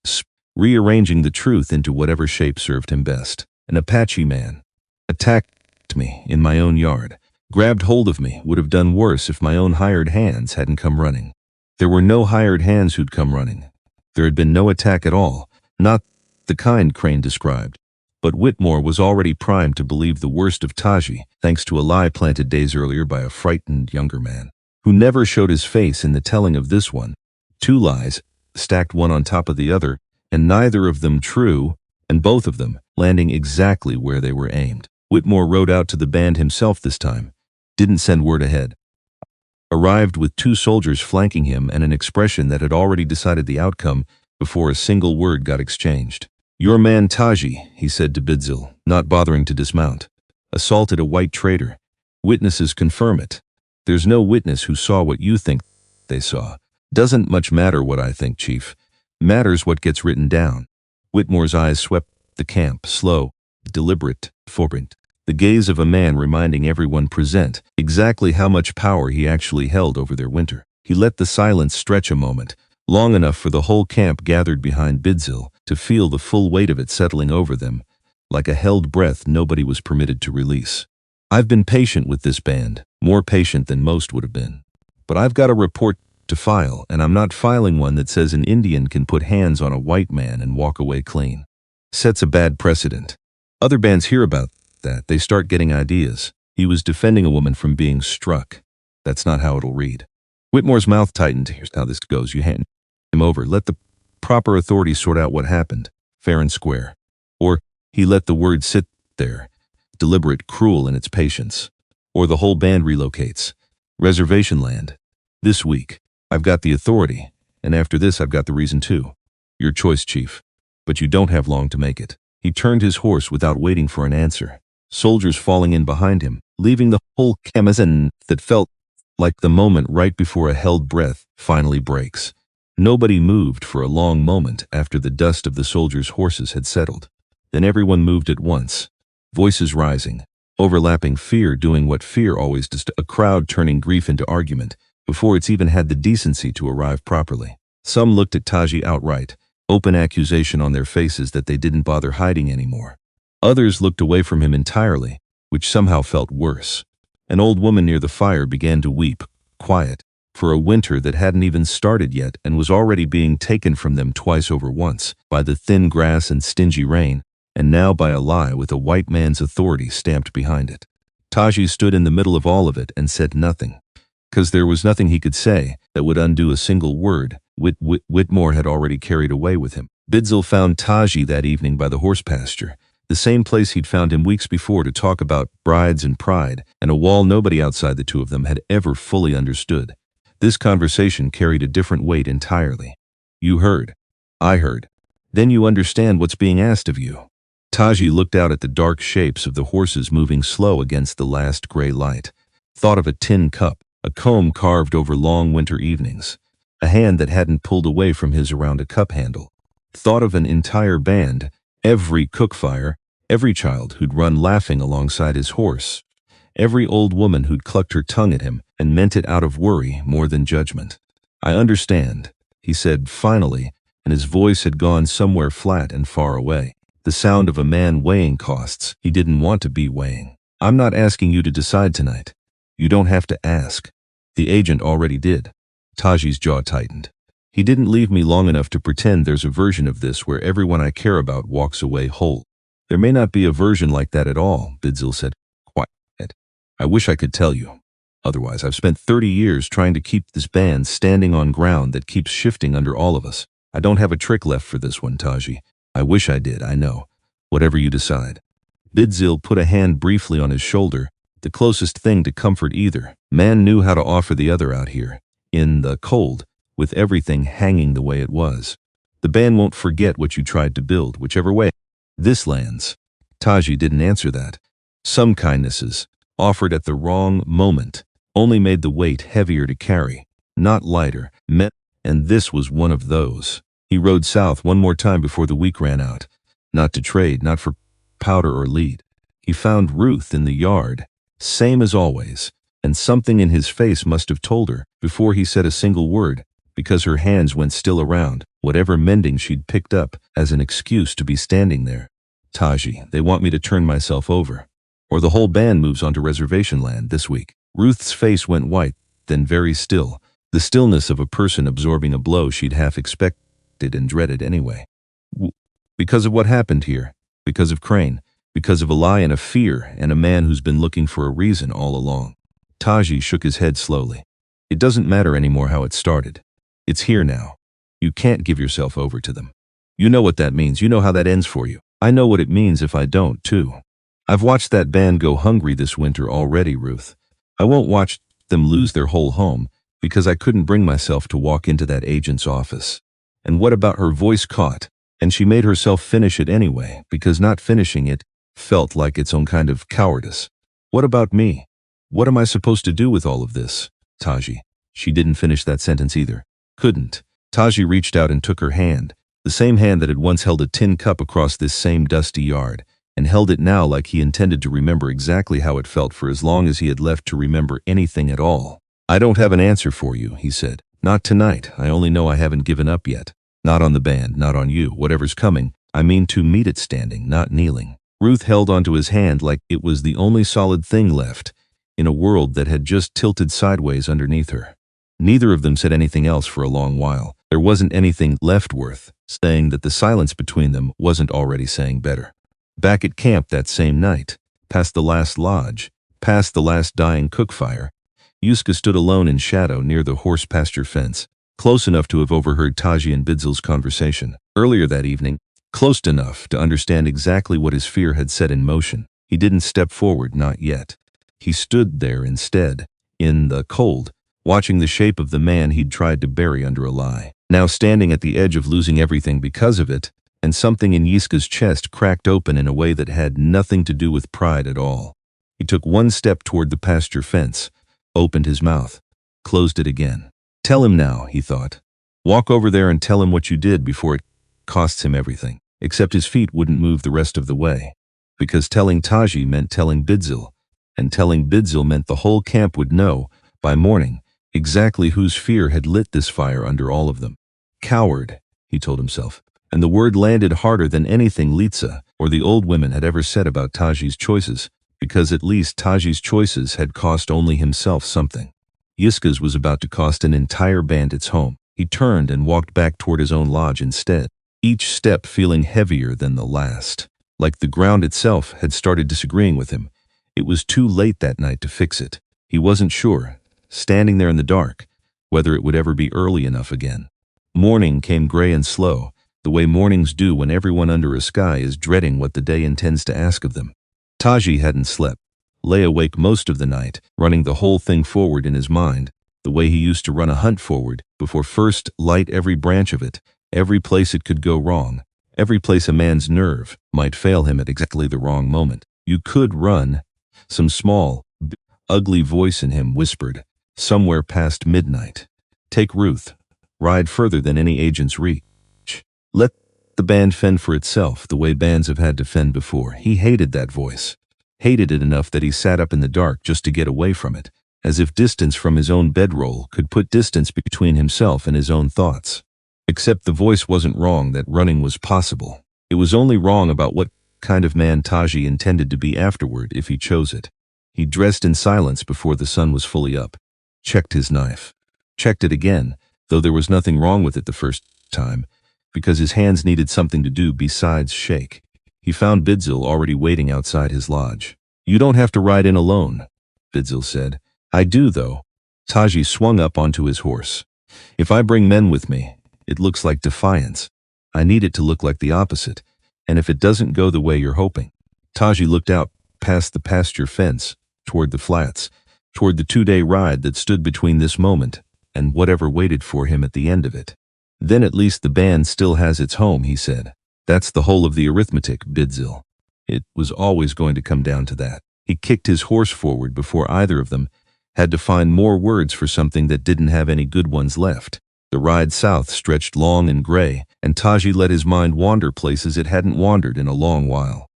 rearranging the truth into whatever shape served him best. An Apache man. Attacked me in my own yard. Grabbed hold of me, would have done worse if my own hired hands hadn't come running. There were no hired hands who'd come running. There had been no attack at all, not the kind Crane described. But Whitmore was already primed to believe the worst of Taji, thanks to a lie planted days earlier by a frightened younger man, who never showed his face in the telling of this one. 2 lies, stacked one on top of the other, and neither of them true, and both of them landing exactly where they were aimed. Whitmore rode out to the band himself this time, didn't send word ahead. Arrived with 2 soldiers flanking him and an expression that had already decided the outcome before a single word got exchanged. Your man Taji, he said to Bidzel, not bothering to dismount. Assaulted a white trader. Witnesses confirm it. There's no witness who saw what you think they saw. Doesn't much matter what I think, Chief. Matters what gets written down. Whitmore's eyes swept the camp, slow, deliberate, forward. The gaze of a man reminding everyone present exactly how much power he actually held over their winter. He let the silence stretch a moment, long enough for the whole camp gathered behind Bidzel to feel the full weight of it settling over them, like a held breath nobody was permitted to release. I've been patient with this band, more patient than most would have been. But I've got a report to file, and I'm not filing one that says an Indian can put hands on a white man and walk away clean. Sets a bad precedent. Other bands hear about that, they start getting ideas. He was defending a woman from being struck. That's not how it'll read. Whitmore's mouth tightened. Here's how this goes. You hand him over. Let the proper authorities sort out what happened. fair and square. Or he let the word sit there, deliberate, cruel in its patience. Or the whole band relocates. Reservation land. This week, I've got the authority, and after this I've got the reason too. Your choice, Chief. But you don't have long to make it. He turned his horse without waiting for an answer. Soldiers falling in behind him, leaving the whole camazon that felt like the moment right before a held breath finally breaks. Nobody moved for a long moment after the dust of the soldiers' horses had settled. Then everyone moved at once, voices rising, overlapping, fear doing what fear always does, a crowd turning grief into argument before it's even had the decency to arrive properly. Some looked at Taji outright, open accusation on their faces that they didn't bother hiding anymore. Others looked away from him entirely, which somehow felt worse. An old woman near the fire began to weep, quiet, for a winter that hadn't even started yet and was already being taken from them twice over, once by the thin grass and stingy rain, and now by a lie with a white man's authority stamped behind it. Taji stood in the middle of all of it and said nothing, because there was nothing he could say that would undo a single word Whitmore had already carried away with him. Bidzil found Taji that evening by the horse pasture, the same place he'd found him weeks before to talk about brides and pride, and a wall nobody outside the two of them had ever fully understood. This conversation carried a different weight entirely. You heard. I heard. Then you understand what's being asked of you. Taji looked out at the dark shapes of the horses moving slow against the last gray light, thought of a tin cup, a comb carved over long winter evenings, a hand that hadn't pulled away from his around a cup handle, thought of an entire band, every cook fire, every child who'd run laughing alongside his horse, every old woman who'd clucked her tongue at him and meant it out of worry more than judgment. I understand, he said finally, and his voice had gone somewhere flat and far away, the sound of a man weighing costs he didn't want to be weighing. I'm not asking you to decide tonight. You don't have to ask. The agent already did. Taji's jaw tightened. He didn't leave me long enough to pretend there's a version of this where everyone I care about walks away whole. There may not be a version like that at all, Bidzil said. Quiet. I wish I could tell you. Otherwise, I've spent 30 years trying to keep this band standing on ground that keeps shifting under all of us. I don't have a trick left for this one, Taji. I wish I did, I know. Whatever you decide. Bidzil put a hand briefly on his shoulder, the closest thing to comfort either man knew how to offer the other out here, in the cold, with everything hanging the way it was. The band won't forget what you tried to build, whichever way this lands. Taji didn't answer that. Some kindnesses, offered at the wrong moment, only made the weight heavier to carry, not lighter, and this was one of those. He rode south one more time before the week ran out. Not to trade, not for powder or lead. He found Ruth in the yard, same as always, and something in his face must have told her, before he said a single word, because her hands went still around whatever mending she'd picked up as an excuse to be standing there. Taji, they want me to turn myself over, or the whole band moves onto reservation land this week. Ruth's face went white, then very still, the stillness of a person absorbing a blow she'd half expected and dreaded anyway. Because of what happened here, because of Crane, because of a lie and a fear and a man who's been looking for a reason all along. Taji shook his head slowly. It doesn't matter anymore how it started. It's here now. You can't give yourself over to them. You know what that means. You know how that ends for you. I know what it means if I don't, too. I've watched that band go hungry this winter already, Ruth. I won't watch them lose their whole home because I couldn't bring myself to walk into that agent's office. And what about her voice caught? And she made herself finish it anyway, because not finishing it felt like its own kind of cowardice. What about me? What am I supposed to do with all of this? Taji. She didn't finish that sentence either. Couldn't. Taji reached out and took her hand, the same hand that had once held a tin cup across this same dusty yard, and held it now like he intended to remember exactly how it felt for as long as he had left to remember anything at all. I don't have an answer for you, he said. Not tonight. I only know I haven't given up yet. Not on the band, not on you, whatever's coming. I mean to meet it standing, not kneeling. Ruth held onto his hand like it was the only solid thing left in a world that had just tilted sideways underneath her. Neither of them said anything else for a long while. There wasn't anything left worth saying that the silence between them wasn't already saying better. Back at camp that same night, past the last lodge, past the last dying cook fire, Yuska stood alone in shadow near the horse pasture fence, close enough to have overheard Taji and Bidzil's conversation. Earlier that evening, close enough to understand exactly what his fear had set in motion. He didn't step forward, not yet. He stood there instead, in the cold, watching the shape of the man he'd tried to bury under a lie. Now standing at the edge of losing everything because of it, and something in Yiska's chest cracked open in a way that had nothing to do with pride at all. He took one step toward the pasture fence, opened his mouth, closed it again. Tell him now, he thought. Walk over there and tell him what you did before it costs him everything. Except his feet wouldn't move the rest of the way. Because telling Taji meant telling Bidzil, and telling Bidzil meant the whole camp would know, by morning, exactly whose fear had lit this fire under all of them. Coward, he told himself, and the word landed harder than anything Litsa or the old women had ever said about Taji's choices, because at least Taji's choices had cost only himself something. Yiska's was about to cost an entire band its home. He turned and walked back toward his own lodge instead, each step feeling heavier than the last. Like the ground itself had started disagreeing with him. It was too late that night to fix it. He wasn't sure, standing there in the dark, whether it would ever be early enough again. Morning came gray and slow, the way mornings do when everyone under a sky is dreading what the day intends to ask of them. Taji hadn't slept, lay awake most of the night, running the whole thing forward in his mind, the way he used to run a hunt forward, before first light every branch of it, every place it could go wrong, every place a man's nerve might fail him at exactly the wrong moment. You could run, some small, ugly voice in him whispered, somewhere past midnight. Take Ruth, ride further than any agent's reach. Let the band fend for itself the way bands have had to fend before. He hated that voice, hated it enough that he sat up in the dark just to get away from it, as if distance from his own bedroll could put distance between himself and his own thoughts. Except the voice wasn't wrong that running was possible. It was only wrong about what kind of man Taji intended to be afterward if he chose it. He dressed in silence before the sun was fully up, checked his knife, checked it again, though there was nothing wrong with it the first time, because his hands needed something to do besides shake. He found Bidzil already waiting outside his lodge. You don't have to ride in alone, Bidzil said. I do, though. Taji swung up onto his horse. If I bring men with me, it looks like defiance. I need it to look like the opposite, and if it doesn't go the way you're hoping. Taji looked out past the pasture fence, toward the flats, toward the 2-day ride that stood between this moment and whatever waited for him at the end of it. Then at least the band still has its home, he said. That's the whole of the arithmetic, Bidzil. It was always going to come down to that. He kicked his horse forward before either of them had to find more words for something that didn't have any good ones left. The ride south stretched long and gray, and Taji let his mind wander places it hadn't wandered in a long while.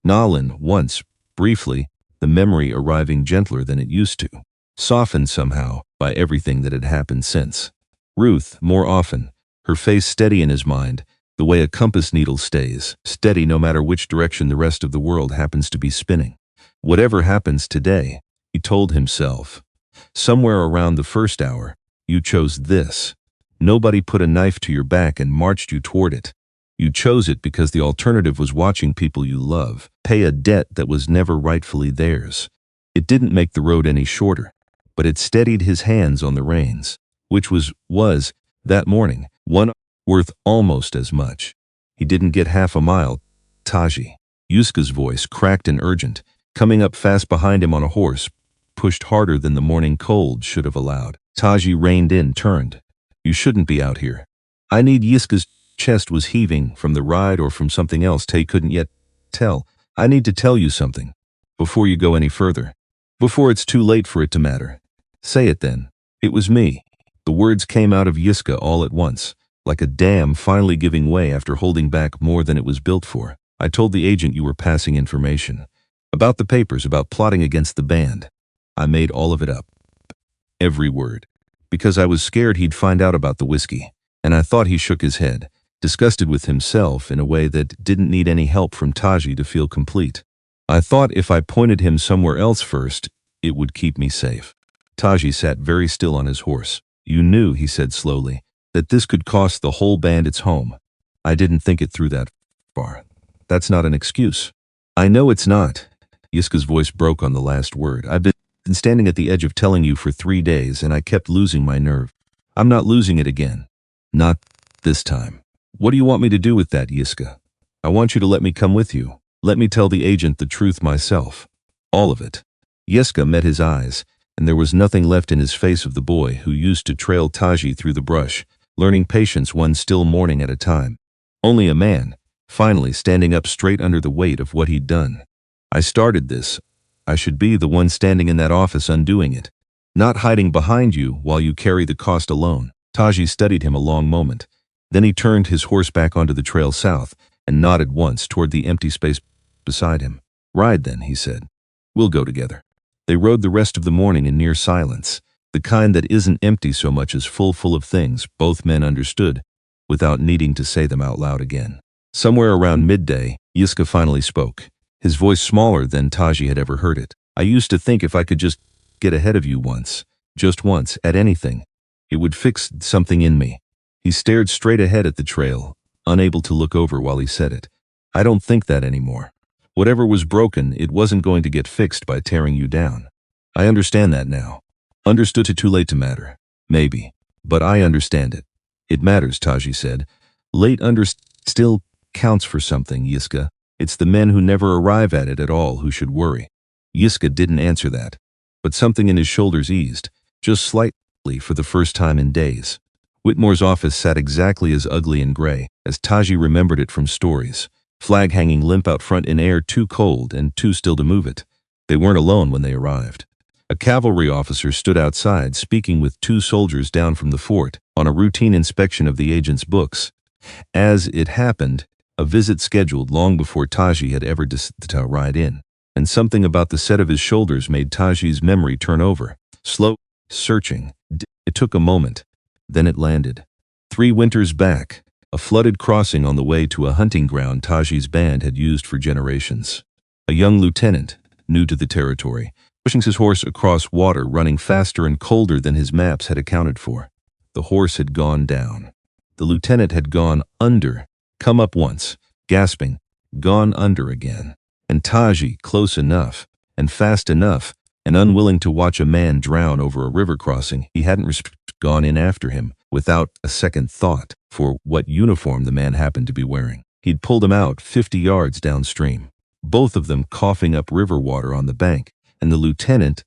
Nalin, once, briefly, the memory arriving gentler than it used to, softened somehow by everything that had happened since. Ruth, more often, her face steady in his mind, the way a compass needle stays, steady no matter which direction the rest of the world happens to be spinning. Whatever happens today, he told himself, somewhere around the first hour, you chose this. Nobody put a knife to your back and marched you toward it. You chose it because the alternative was watching people you love pay a debt that was never rightfully theirs. It didn't make the road any shorter, but it steadied his hands on the reins, which was, that morning, one worth almost as much. He didn't get half a mile. Taji. Yuska's voice, cracked and urgent, coming up fast behind him on a horse, pushed harder than the morning cold should have allowed. Taji reined in, turned. You shouldn't be out here. I need Yiska's chest was heaving from the ride or from something else Tay couldn't yet tell. I need to tell you something. Before you go any further. Before it's too late for it to matter. Say it then. It was me. The words came out of Yiska all at once, like a dam finally giving way after holding back more than it was built for. I told the agent you were passing information. About the papers, about plotting against the band. I made all of it up. Every word. Because I was scared he'd find out about the whiskey, and I thought he shook his head, disgusted with himself in a way that didn't need any help from Taji to feel complete. I thought if I pointed him somewhere else first, it would keep me safe. Taji sat very still on his horse. You knew, he said slowly, that this could cost the whole band its home. I didn't think it through that far. That's not an excuse. I know it's not. Yiska's voice broke on the last word. I've been standing at the edge of telling you for 3 days, and I kept losing my nerve. I'm not losing it again. Not this time. What do you want me to do with that, Yiska? I want you to let me come with you. Let me tell the agent the truth myself. All of it. Yiska met his eyes, and there was nothing left in his face of the boy who used to trail Taji through the brush, learning patience one still morning at a time. Only a man, finally standing up straight under the weight of what he'd done. I started this. I should be the one standing in that office undoing it, not hiding behind you while you carry the cost alone. Taji studied him a long moment. Then he turned his horse back onto the trail south and nodded once toward the empty space beside him. Ride then, he said. We'll go together. They rode the rest of the morning in near silence, the kind that isn't empty so much as full of things both men understood, without needing to say them out loud again. Somewhere around midday, Yiska finally spoke, his voice smaller than Taji had ever heard it. I used to think if I could just get ahead of you once, just once, at anything, it would fix something in me. He stared straight ahead at the trail, unable to look over while he said it. I don't think that anymore. Whatever was broken, it wasn't going to get fixed by tearing you down. I understand that now. Understood it too late to matter. Maybe. But I understand it. It matters, Taji said. Late still counts for something, Yiska. It's the men who never arrive at it at all who should worry. Yiska didn't answer that, but something in his shoulders eased, just slightly for the first time in days. Whitmore's office sat exactly as ugly and gray as Taji remembered it from stories. Flag hanging limp out front in air too cold and too still to move it. They weren't alone when they arrived. A cavalry officer stood outside speaking with 2 soldiers down from the fort on a routine inspection of the agent's books. As it happened, a visit scheduled long before Taji had ever decided to ride in, and something about the set of his shoulders made Taji's memory turn over. Slow, searching. It took a moment. Then it landed. 3 winters back, a flooded crossing on the way to a hunting ground Taji's band had used for generations. A young lieutenant, new to the territory, pushing his horse across water running faster and colder than his maps had accounted for. The horse had gone down. The lieutenant had gone under, come up once, gasping, gone under again. And Taji, close enough, and fast enough, and unwilling to watch a man drown over a river crossing, he hadn't gone in after him, without a second thought for what uniform the man happened to be wearing. He'd pulled him out 50 yards downstream, both of them coughing up river water on the bank, and the lieutenant,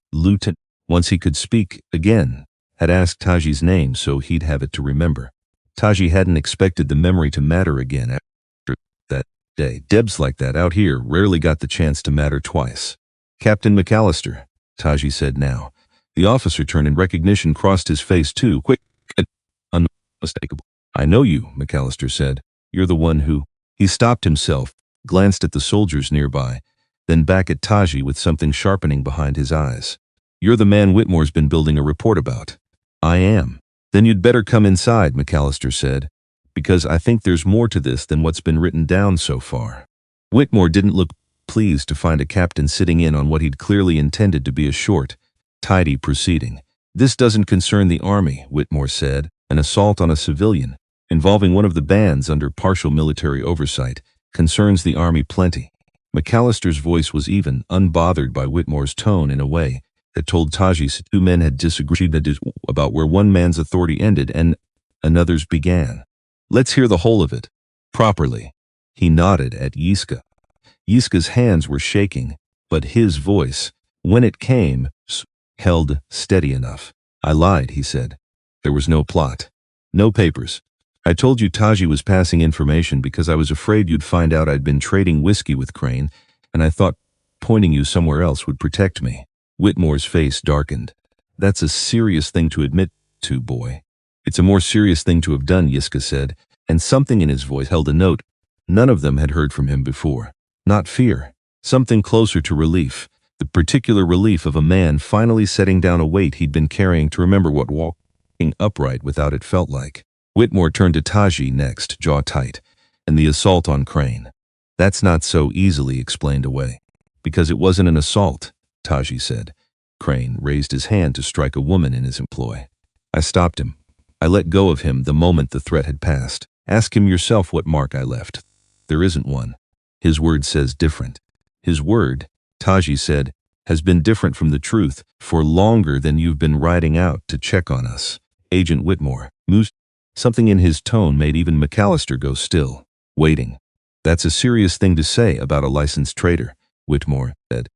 once he could speak again, had asked Taji's name so he'd have it to remember. Taji hadn't expected the memory to matter again after that day. Debs like that out here rarely got the chance to matter twice. Captain McAllister, Taji said now. The officer turned and recognition crossed his face too, quick and unmistakable. I know you, McAllister said. You're the one who... He stopped himself, glanced at the soldiers nearby, then back at Taji with something sharpening behind his eyes. You're the man Whitmore's been building a report about. I am. Then you'd better come inside, McAllister said, because I think there's more to this than what's been written down so far. Whitmore didn't look pleased to find a captain sitting in on what he'd clearly intended to be a short, tidy proceeding. This doesn't concern the army, Whitmore said. An assault on a civilian, involving one of the bands under partial military oversight, concerns the army plenty. McAllister's voice was even, unbothered by Whitmore's tone in a way that told Taji 2 men had disagreed about where one man's authority ended and another's began. Let's hear the whole of it. Properly. He nodded at Yiska. Yiska's hands were shaking, but his voice, when it came, held steady enough. I lied, he said. There was no plot. No papers. I told you Taji was passing information because I was afraid you'd find out I'd been trading whiskey with Crane, and I thought pointing you somewhere else would protect me. Whitmore's face darkened. That's a serious thing to admit to, boy. It's a more serious thing to have done, Yiska said, and something in his voice held a note none of them had heard from him before. Not fear. Something closer to relief. The particular relief of a man finally setting down a weight he'd been carrying to remember what walking upright without it felt like. Whitmore turned to Taji next, jaw tight, and the assault on Crane. That's not so easily explained away. Because it wasn't an assault, Taji said. Crane raised his hand to strike a woman in his employ. I stopped him. I let go of him the moment the threat had passed. Ask him yourself what mark I left. There isn't one. His word says different. His word, Taji said, has been different from the truth for longer than you've been riding out to check on us. Agent Whitmore, Something in his tone made even McAllister go still. Waiting. That's a serious thing to say about a licensed traitor, Whitmore said.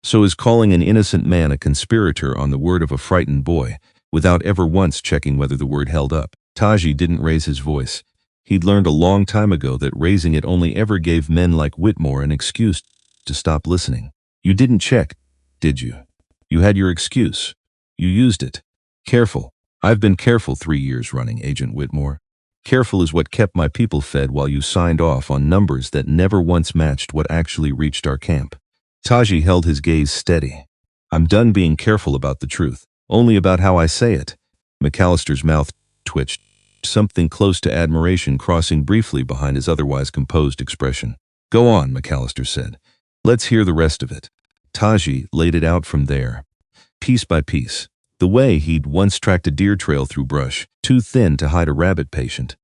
So is calling an innocent man a conspirator on the word of a frightened boy, without ever once checking whether the word held up. Taji didn't raise his voice. He'd learned a long time ago that raising it only ever gave men like Whitmore an excuse to stop listening. You didn't check, did you? You had your excuse. You used it. Careful. I've been careful 3 years running, Agent Whitmore. Careful is what kept my people fed while you signed off on numbers that never once matched what actually reached our camp. Taji held his gaze steady. I'm done being careful about the truth, only about how I say it. McAllister's mouth twitched, something close to admiration crossing briefly behind his otherwise composed expression. Go on, McAllister said. Let's hear the rest of it. Taji laid it out from there, piece by piece, the way he'd once tracked a deer trail through brush, too thin to hide a rabbit patient.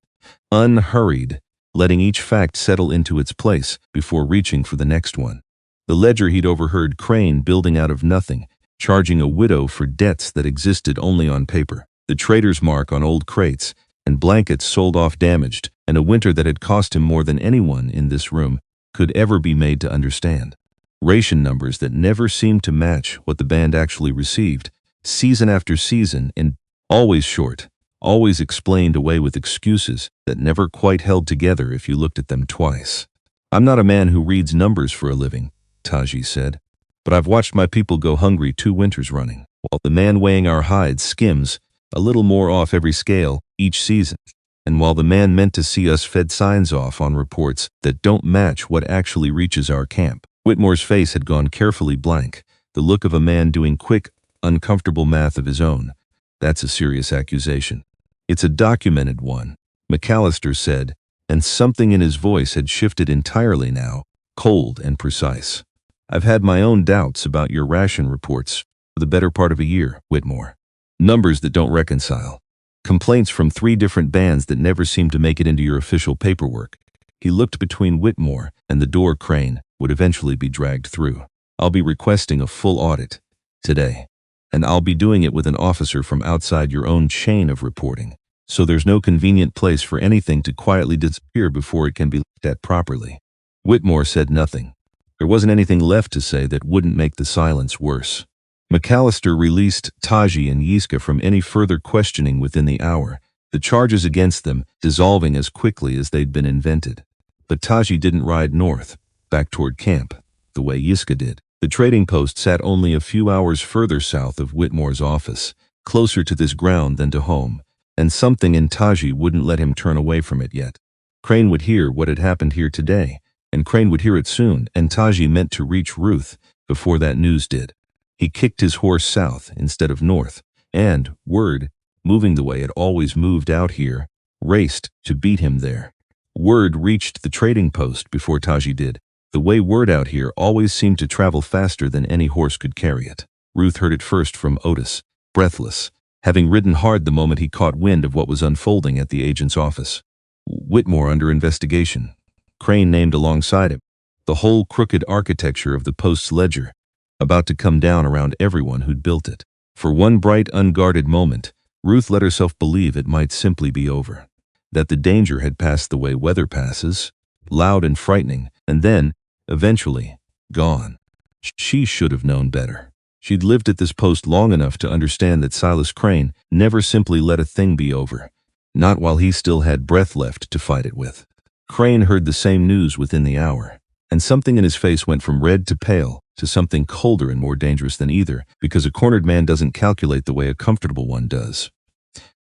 Unhurried, letting each fact settle into its place before reaching for the next one. The ledger he'd overheard Crane building out of nothing, charging a widow for debts that existed only on paper, the trader's mark on old crates, and blankets sold off damaged, and a winter that had cost him more than anyone in this room could ever be made to understand. Ration numbers that never seemed to match what the band actually received, season after season, and always short, always explained away with excuses that never quite held together if you looked at them twice. I'm not a man who reads numbers for a living, Taji said, but I've watched my people go hungry 2 winters running, while the man weighing our hides skims a little more off every scale each season, and while the man meant to see us fed signs off on reports that don't match what actually reaches our camp. Whitmore's face had gone carefully blank, the look of a man doing quick, uncomfortable math of his own. That's a serious accusation. It's a documented one, McAllister said, and something in his voice had shifted entirely now, cold and precise. I've had my own doubts about your ration reports for the better part of a year, Whitmore. Numbers that don't reconcile. Complaints from 3 different bands that never seem to make it into your official paperwork. He looked between Whitmore and the door Crane would eventually be dragged through. I'll be requesting a full audit today, and I'll be doing it with an officer from outside your own chain of reporting, so there's no convenient place for anything to quietly disappear before it can be looked at properly. Whitmore said nothing. There wasn't anything left to say that wouldn't make the silence worse. McAllister released Taji and Yiska from any further questioning within the hour, the charges against them dissolving as quickly as they'd been invented. But Taji didn't ride north, back toward camp, the way Yiska did. The trading post sat only a few hours further south of Whitmore's office, closer to this ground than to home, and something in Taji wouldn't let him turn away from it yet. Crane would hear what had happened here today, and Crane would hear it soon, and Taji meant to reach Ruth before that news did. He kicked his horse south instead of north, and, word, moving the way it always moved out here, raced to beat him there. Word reached the trading post before Taji did. The way word out here always seemed to travel faster than any horse could carry it. Ruth heard it first from Otis, breathless, having ridden hard the moment he caught wind of what was unfolding at the agent's office. Whitmore under investigation. Crane named alongside him. The whole crooked architecture of the post's ledger, about to come down around everyone who'd built it. For one bright, unguarded moment, Ruth let herself believe it might simply be over. That the danger had passed the way weather passes, loud and frightening, and then, eventually, gone. She should have known better. She'd lived at this post long enough to understand that Silas Crane never simply let a thing be over, not while he still had breath left to fight it with. Crane heard the same news within the hour, and something in his face went from red to pale to something colder and more dangerous than either, because a cornered man doesn't calculate the way a comfortable one does.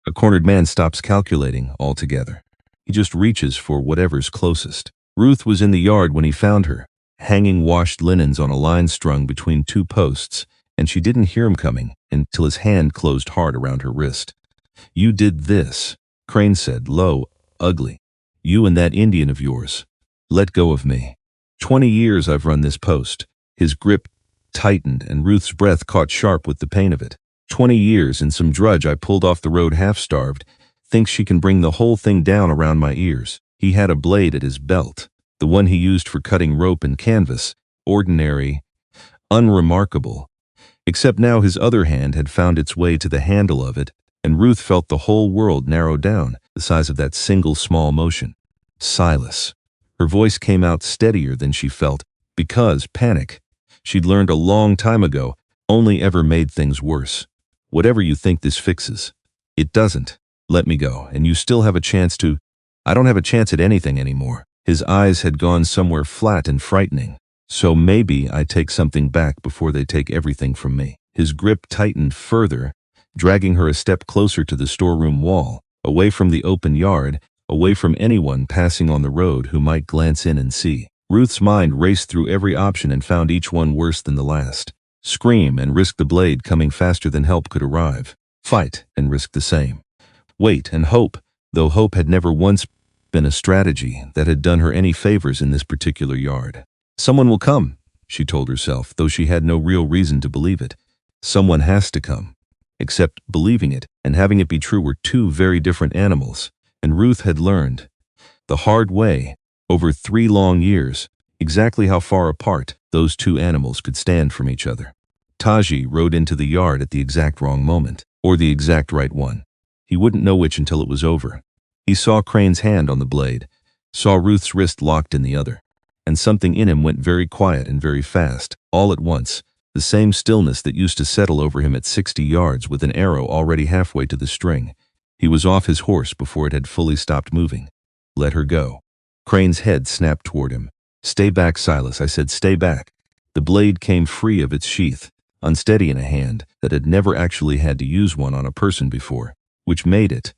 A cornered man stops calculating altogether. He just reaches for whatever's closest. Ruth was in the yard when he found her, hanging washed linens on a line strung between 2 posts, and she didn't hear him coming until his hand closed hard around her wrist. You did this, Crane said, low, ugly. You and that Indian of yours. Let go of me. 20 years I've run this post. His grip tightened, and Ruth's breath caught sharp with the pain of it. 20 years, and some drudge I pulled off the road half-starved thinks she can bring the whole thing down around my ears. He had a blade at his belt, the one he used for cutting rope and canvas, ordinary, unremarkable, except now his other hand had found its way to the handle of it, and Ruth felt the whole world narrow down, the size of that single small motion. Silas. Her voice came out steadier than she felt, because panic, she'd learned a long time ago, only ever made things worse. Whatever you think this fixes, it doesn't. Let me go, and you still have a chance to. I don't have a chance at anything anymore. His eyes had gone somewhere flat and frightening. So maybe I take something back before they take everything from me. His grip tightened further, dragging her a step closer to the storeroom wall, away from the open yard, away from anyone passing on the road who might glance in and see. Ruth's mind raced through every option and found each one worse than the last. Scream and risk the blade coming faster than help could arrive. Fight and risk the same. Wait and hope, though hope had never once been a strategy that had done her any favors in this particular yard. Someone will come, she told herself, though she had no real reason to believe it. Someone has to come. Except believing it and having it be true were two very different animals, and Ruth had learned, the hard way, over 3 long years, exactly how far apart those two animals could stand from each other. Taji rode into the yard at the exact wrong moment, or the exact right one. He wouldn't know which until it was over. He saw Crane's hand on the blade, saw Ruth's wrist locked in the other, and something in him went very quiet and very fast, all at once, the same stillness that used to settle over him at 60 yards with an arrow already halfway to the string. He was off his horse before it had fully stopped moving. Let her go. Crane's head snapped toward him. Stay back, Silas, I said, stay back. The blade came free of its sheath, unsteady in a hand that had never actually had to use one on a person before, which made it,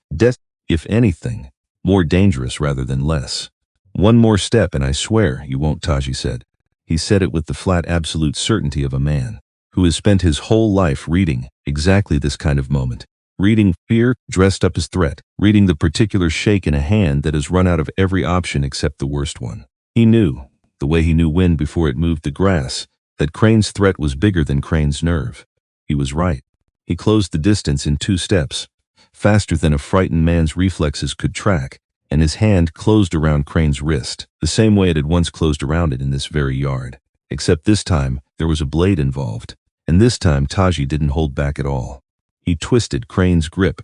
if anything, more dangerous rather than less. One more step and I swear you won't, Taji said. He said it with the flat absolute certainty of a man who has spent his whole life reading exactly this kind of moment. Reading fear dressed up as threat, reading the particular shake in a hand that has run out of every option except the worst one. He knew, the way he knew wind before it moved the grass, that Crane's threat was bigger than Crane's nerve. He was right. He closed the distance in 2 steps, faster than a frightened man's reflexes could track, and his hand closed around Crane's wrist, the same way it had once closed around it in this very yard. Except this time, there was a blade involved, and this time Taji didn't hold back at all. He twisted Crane's grip,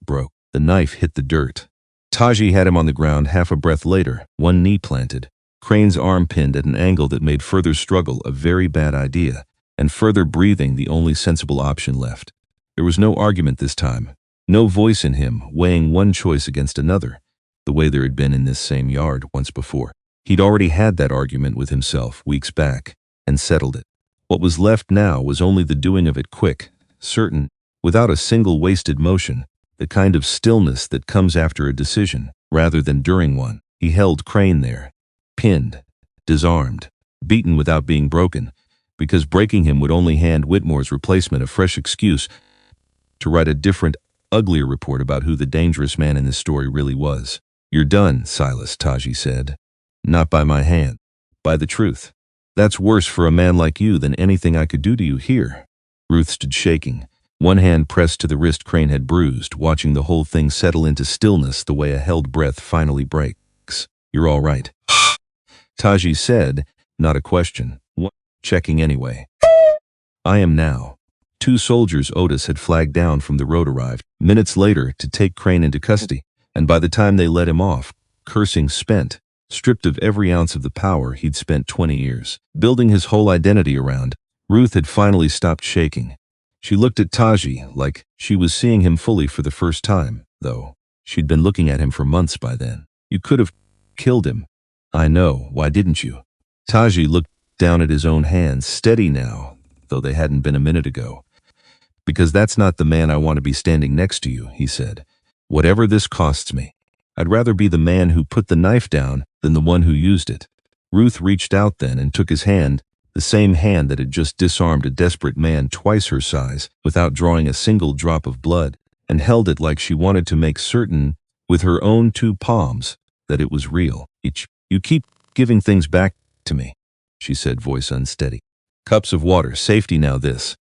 broke. The knife hit the dirt. Taji had him on the ground half a breath later, one knee planted, Crane's arm pinned at an angle that made further struggle a very bad idea, and further breathing the only sensible option left. There was no argument this time, no voice in him weighing one choice against another, the way there had been in this same yard once before. He'd already had that argument with himself weeks back, and settled it. What was left now was only the doing of it quick, certain, without a single wasted motion, the kind of stillness that comes after a decision, rather than during one. He held Crane there, pinned, disarmed, beaten without being broken, because breaking him would only hand Whitmore's replacement a fresh excuse to write a different, uglier report about who the dangerous man in this story really was. You're done, Silas, Taji said. Not by my hand, by the truth. That's worse for a man like you than anything I could do to you here. Ruth stood shaking, one hand pressed to the wrist Crane had bruised, watching the whole thing settle into stillness the way a held breath finally breaks. You're all right, Taji said, not a question. Checking anyway. I am now. 2 soldiers Otis had flagged down from the road arrived minutes later to take Crane into custody, and by the time they let him off, cursing spent, stripped of every ounce of the power he'd spent 20 years building his whole identity around, Ruth had finally stopped shaking. She looked at Taji like she was seeing him fully for the first time, though she'd been looking at him for months by then. You could have killed him. I know, why didn't you? Taji looked down at his own hands, steady now, though they hadn't been a minute ago. Because that's not the man I want to be standing next to you, he said. Whatever this costs me, I'd rather be the man who put the knife down than the one who used it. Ruth reached out then and took his hand, the same hand that had just disarmed a desperate man twice her size without drawing a single drop of blood, and held it like she wanted to make certain, with her own 2 palms, that it was real. You keep giving things back to me, she said, voice unsteady. Cups of water, safety now this.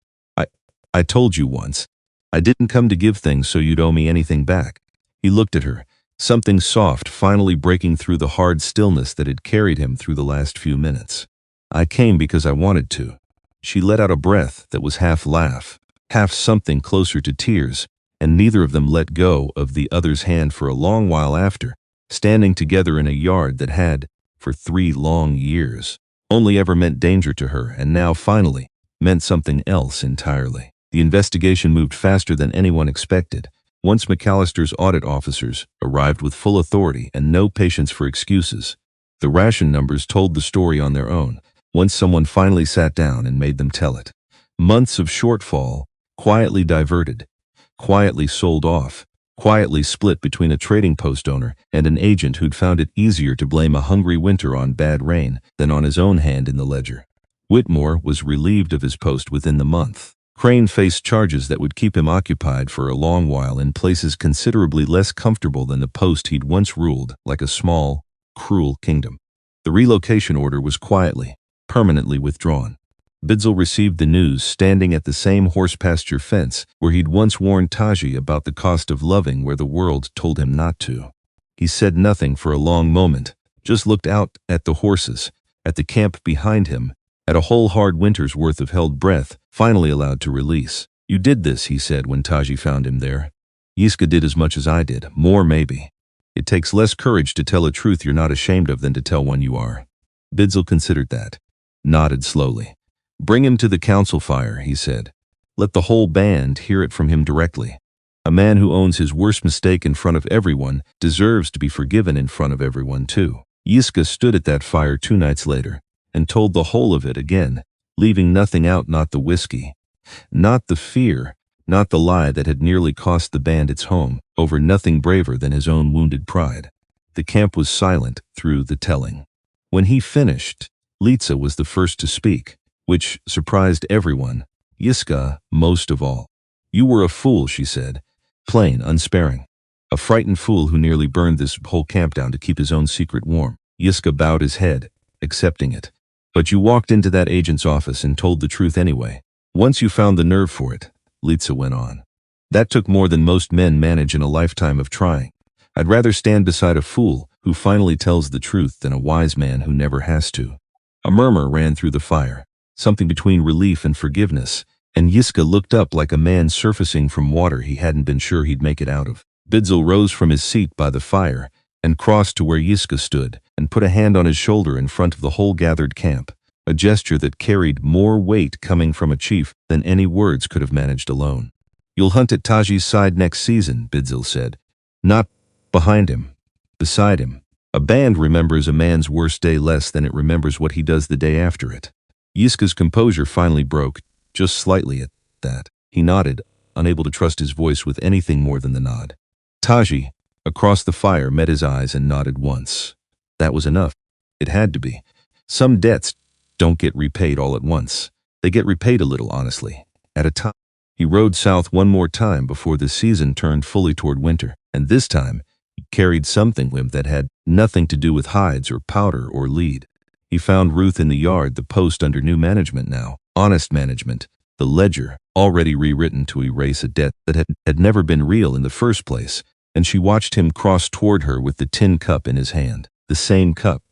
I told you once. I didn't come to give things so you'd owe me anything back. He looked at her, something soft finally breaking through the hard stillness that had carried him through the last few minutes. I came because I wanted to. She let out a breath that was half laugh, half something closer to tears, and neither of them let go of the other's hand for a long while after, standing together in a yard that had, for 3 long years, only ever meant danger to her and now finally meant something else entirely. The investigation moved faster than anyone expected. Once McAllister's audit officers arrived with full authority and no patience for excuses, the ration numbers told the story on their own. Once someone finally sat down and made them tell it. Months of shortfall, quietly diverted, quietly sold off, quietly split between a trading post owner and an agent who'd found it easier to blame a hungry winter on bad rain than on his own hand in the ledger. Whitmore was relieved of his post within the month. Crane faced charges that would keep him occupied for a long while in places considerably less comfortable than the post he'd once ruled like a small, cruel kingdom. The relocation order was quietly, permanently withdrawn. Bidzell received the news standing at the same horse pasture fence where he'd once warned Taji about the cost of loving where the world told him not to. He said nothing for a long moment, just looked out at the horses, at the camp behind him, at a whole hard winter's worth of held breath, finally allowed to release. "You did this," he said when Taji found him there. "Yiska did as much as I did, more maybe. It takes less courage to tell a truth you're not ashamed of than to tell one you are." Bidzell considered that, nodded slowly. "Bring him to the council fire," he said. "Let the whole band hear it from him directly. A man who owns his worst mistake in front of everyone deserves to be forgiven in front of everyone too." Yiska stood at that fire 2 nights later and told the whole of it again, leaving nothing out, not the whiskey, not the fear, not the lie that had nearly cost the band its home, over nothing braver than his own wounded pride. The camp was silent through the telling. When he finished, Litsa was the first to speak, which surprised everyone, Yiska most of all. "You were a fool," she said, plain, unsparing. "A frightened fool who nearly burned this whole camp down to keep his own secret warm." Yiska bowed his head, accepting it. "But you walked into that agent's office and told the truth anyway. Once you found the nerve for it," Litsa went on. "That took more than most men manage in a lifetime of trying. I'd rather stand beside a fool who finally tells the truth than a wise man who never has to." A murmur ran through the fire, something between relief and forgiveness, and Yiska looked up like a man surfacing from water he hadn't been sure he'd make it out of. Bidzell rose from his seat by the fire and crossed to where Yiska stood and put a hand on his shoulder in front of the whole gathered camp, a gesture that carried more weight coming from a chief than any words could have managed alone. "You'll hunt at Taji's side next season," Bidzell said. "Not behind him, beside him. A band remembers a man's worst day less than it remembers what he does the day after it." Yiska's composure finally broke, just slightly at that. He nodded, unable to trust his voice with anything more than the nod. Taji, across the fire, met his eyes and nodded once. That was enough. It had to be. Some debts don't get repaid all at once. They get repaid a little, honestly, at a time. He rode south one more time before the season turned fully toward winter, and this time he carried something with him that had nothing to do with hides or powder or lead. He found Ruth in the yard, the post under new management now, honest management, the ledger already rewritten to erase a debt that had never been real in the first place, and she watched him cross toward her with the tin cup in his hand. The same cup.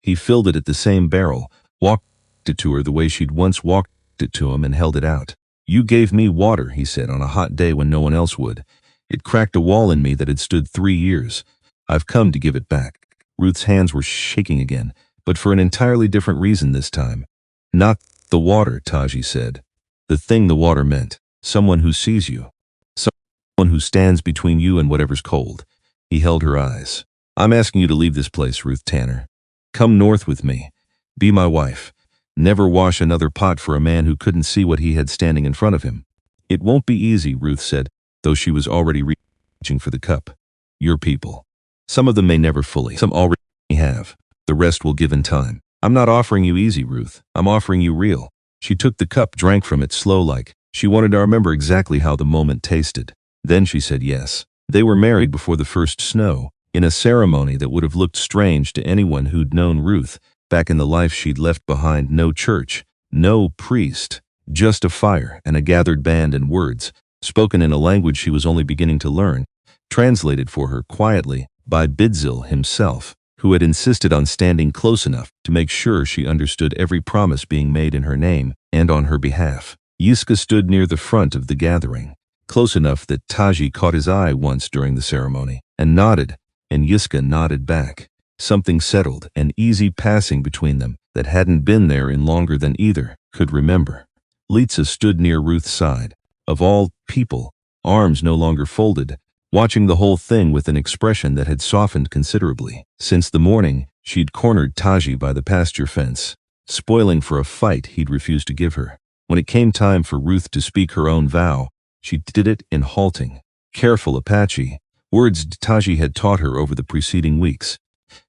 He filled it at the same barrel, walked it to her the way she'd once walked it to him, and held it out. "You gave me water," he said, "on a hot day when no one else would. It cracked a wall in me that had stood 3 years. I've come to give it back." Ruth's hands were shaking again, but for an entirely different reason this time. "Not the water," Taji said. "The thing the water meant. Someone who sees you. Someone who stands between you and whatever's cold." He held her eyes. "I'm asking you to leave this place, Ruth Tanner. Come north with me. Be my wife. Never wash another pot for a man who couldn't see what he had standing in front of him." "It won't be easy," Ruth said, though she was already reaching for the cup. "Your people. Some of them may never fully. Some already have. The rest will give in time. I'm not offering you easy, Ruth. I'm offering you real." She took the cup, drank from it slow-like. She wanted to remember exactly how the moment tasted. Then she said yes. They were married before the first snow, in a ceremony that would have looked strange to anyone who'd known Ruth back in the life she'd left behind. No church, no priest, just a fire and a gathered band and words, spoken in a language she was only beginning to learn, translated for her quietly by Bidzell himself, who had insisted on standing close enough to make sure she understood every promise being made in her name and on her behalf. Yiska stood near the front of the gathering, close enough that Taji caught his eye once during the ceremony, and nodded, and Yiska nodded back. Something settled and easy passing between them that hadn't been there in longer than either could remember. Litsa stood near Ruth's side. Of all people, arms no longer folded, watching the whole thing with an expression that had softened considerably. Since the morning, she'd cornered Taji by the pasture fence, spoiling for a fight he'd refused to give her. When it came time for Ruth to speak her own vow, she did it in halting, careful Apache, words Taji had taught her over the preceding weeks.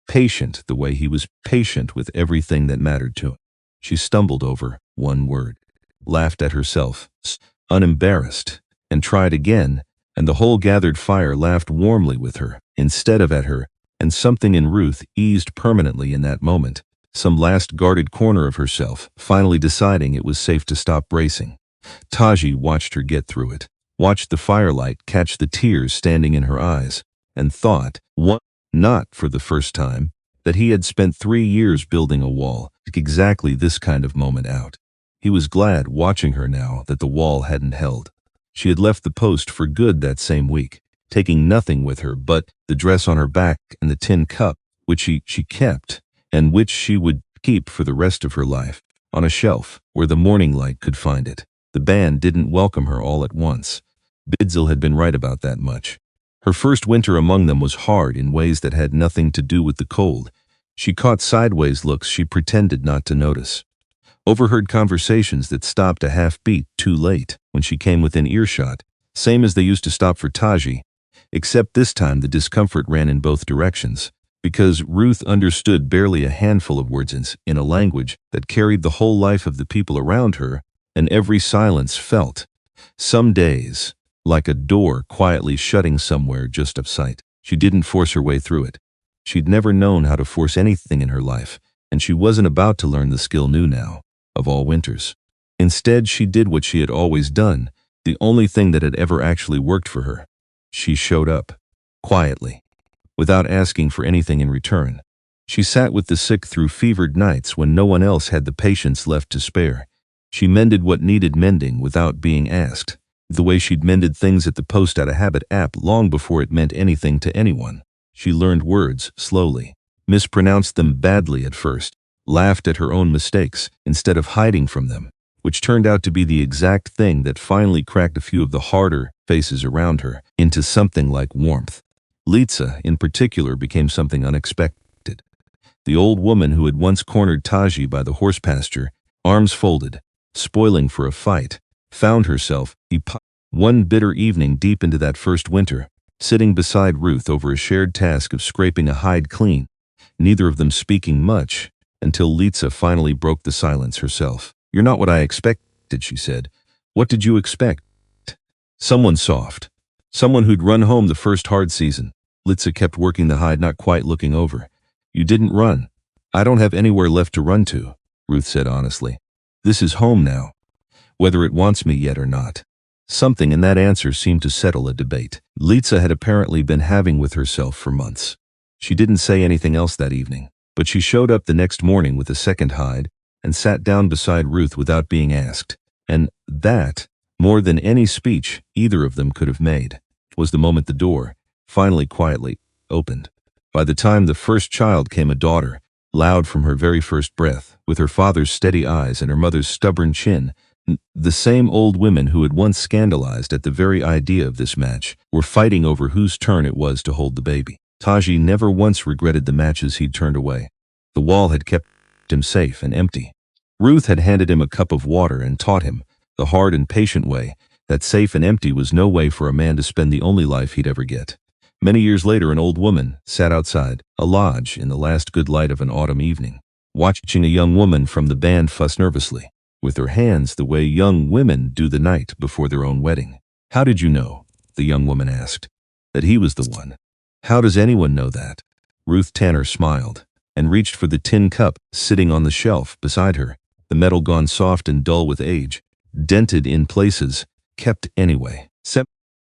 Patient the way he was patient with everything that mattered to him. She stumbled over one word, laughed at herself, unembarrassed, and tried again, and the whole gathered fire laughed warmly with her, instead of at her, and something in Ruth eased permanently in that moment, some last guarded corner of herself, finally deciding it was safe to stop bracing. Taji watched her get through it, watched the firelight catch the tears standing in her eyes, and thought, not for the first time, that he had spent 3 years building a wall, exactly this kind of moment out. He was glad watching her now that the wall hadn't held. She had left the post for good that same week, taking nothing with her but the dress on her back and the tin cup, which she kept, and which she would keep for the rest of her life, on a shelf where the morning light could find it. The band didn't welcome her all at once. Bidzil had been right about that much. Her first winter among them was hard in ways that had nothing to do with the cold. She caught sideways looks she pretended not to notice. Overheard conversations that stopped a half-beat too late when she came within earshot, same as they used to stop for Taji, except this time the discomfort ran in both directions, because Ruth understood barely a handful of words in a language that carried the whole life of the people around her, and every silence felt, some days, like a door quietly shutting somewhere just of sight. She didn't force her way through it. She'd never known how to force anything in her life, and she wasn't about to learn the skill new now, of all winters. Instead, she did what she had always done, the only thing that had ever actually worked for her. She showed up, quietly, without asking for anything in return. She sat with the sick through fevered nights when no one else had the patience left to spare. She mended what needed mending without being asked, the way she'd mended things at the post out of habit app long before it meant anything to anyone. She learned words slowly, mispronounced them badly at first, laughed at her own mistakes instead of hiding from them, which turned out to be the exact thing that finally cracked a few of the harder faces around her into something like warmth. Litsa, in particular, became something unexpected. The old woman who had once cornered Taji by the horse pasture, arms folded, spoiling for a fight, found herself, one bitter evening deep into that first winter, sitting beside Ruth over a shared task of scraping a hide clean, neither of them speaking much, until Litsa finally broke the silence herself. "You're not what I expected," she said. "What did you expect?" "Someone soft. Someone who'd run home the first hard season." Litsa kept working the hide, not quite looking over. "You didn't run." "I don't have anywhere left to run to," Ruth said honestly. "This is home now, whether it wants me yet or not." Something in that answer seemed to settle a debate Litsa had apparently been having with herself for months. She didn't say anything else that evening, but she showed up the next morning with a second hide and sat down beside Ruth without being asked. And that, more than any speech either of them could have made, was the moment the door, finally quietly, opened. By the time the first child came a daughter, loud from her very first breath, with her father's steady eyes and her mother's stubborn chin. The same old women who had once scandalized at the very idea of this match were fighting over whose turn it was to hold the baby. Taji never once regretted the matches he'd turned away. The wall had kept him safe and empty. Ruth had handed him a cup of water and taught him, the hard and patient way, that safe and empty was no way for a man to spend the only life he'd ever get. Many years later, an old woman sat outside a lodge in the last good light of an autumn evening, watching a young woman from the band fuss nervously, with her hands the way young women do the night before their own wedding. "How did you know," the young woman asked, "that he was the one?" "How does anyone know that?" Ruth Tanner smiled and reached for the tin cup sitting on the shelf beside her, the metal gone soft and dull with age, dented in places, kept anyway.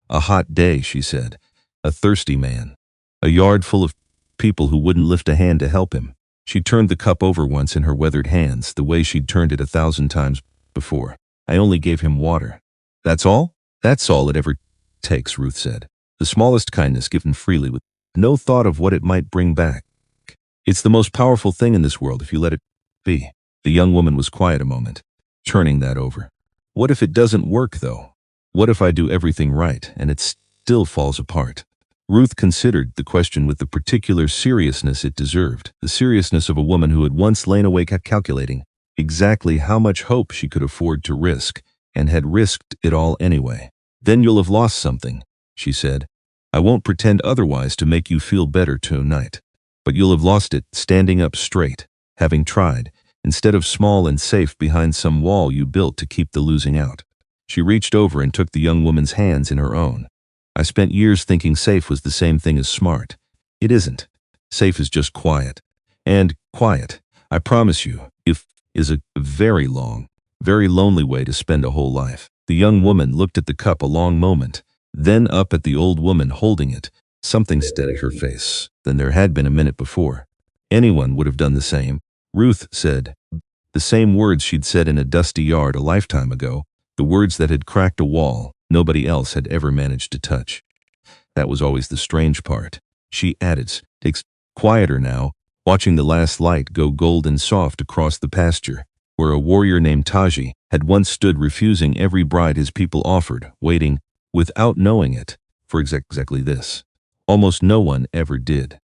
"A hot day," she said. "A thirsty man. A yard full of people who wouldn't lift a hand to help him." She turned the cup over once in her weathered hands, the way she'd turned it 1,000 times before. "I only gave him water." "That's all?" That's all it ever takes, Ruth said. The smallest kindness given freely with no thought of what it might bring back. It's the most powerful thing in this world if you let it be. The young woman was quiet a moment, turning that over. What if it doesn't work, though? What if I do everything right and it still falls apart? Ruth considered the question with the particular seriousness it deserved, the seriousness of a woman who had once lain awake calculating exactly how much hope she could afford to risk, and had risked it all anyway. Then you'll have lost something, she said. I won't pretend otherwise to make you feel better tonight. But you'll have lost it standing up straight, having tried, instead of small and safe behind some wall you built to keep the losing out. She reached over and took the young woman's hands in her own. I spent years thinking safe was the same thing as smart. It isn't. Safe is just quiet. And quiet, I promise you, is a very long, very lonely way to spend a whole life. The young woman looked at the cup a long moment, then up at the old woman holding it. Something steadied her face than there had been a minute before. Anyone would have done the same, Ruth said. The same words she'd said in a dusty yard a lifetime ago, the words that had cracked a wall nobody else had ever managed to touch. That was always the strange part. She added, "Takes quieter now," watching the last light go golden soft across the pasture, where a warrior named Taji had once stood refusing every bride his people offered, waiting, without knowing it, for exactly this. Almost no one ever did.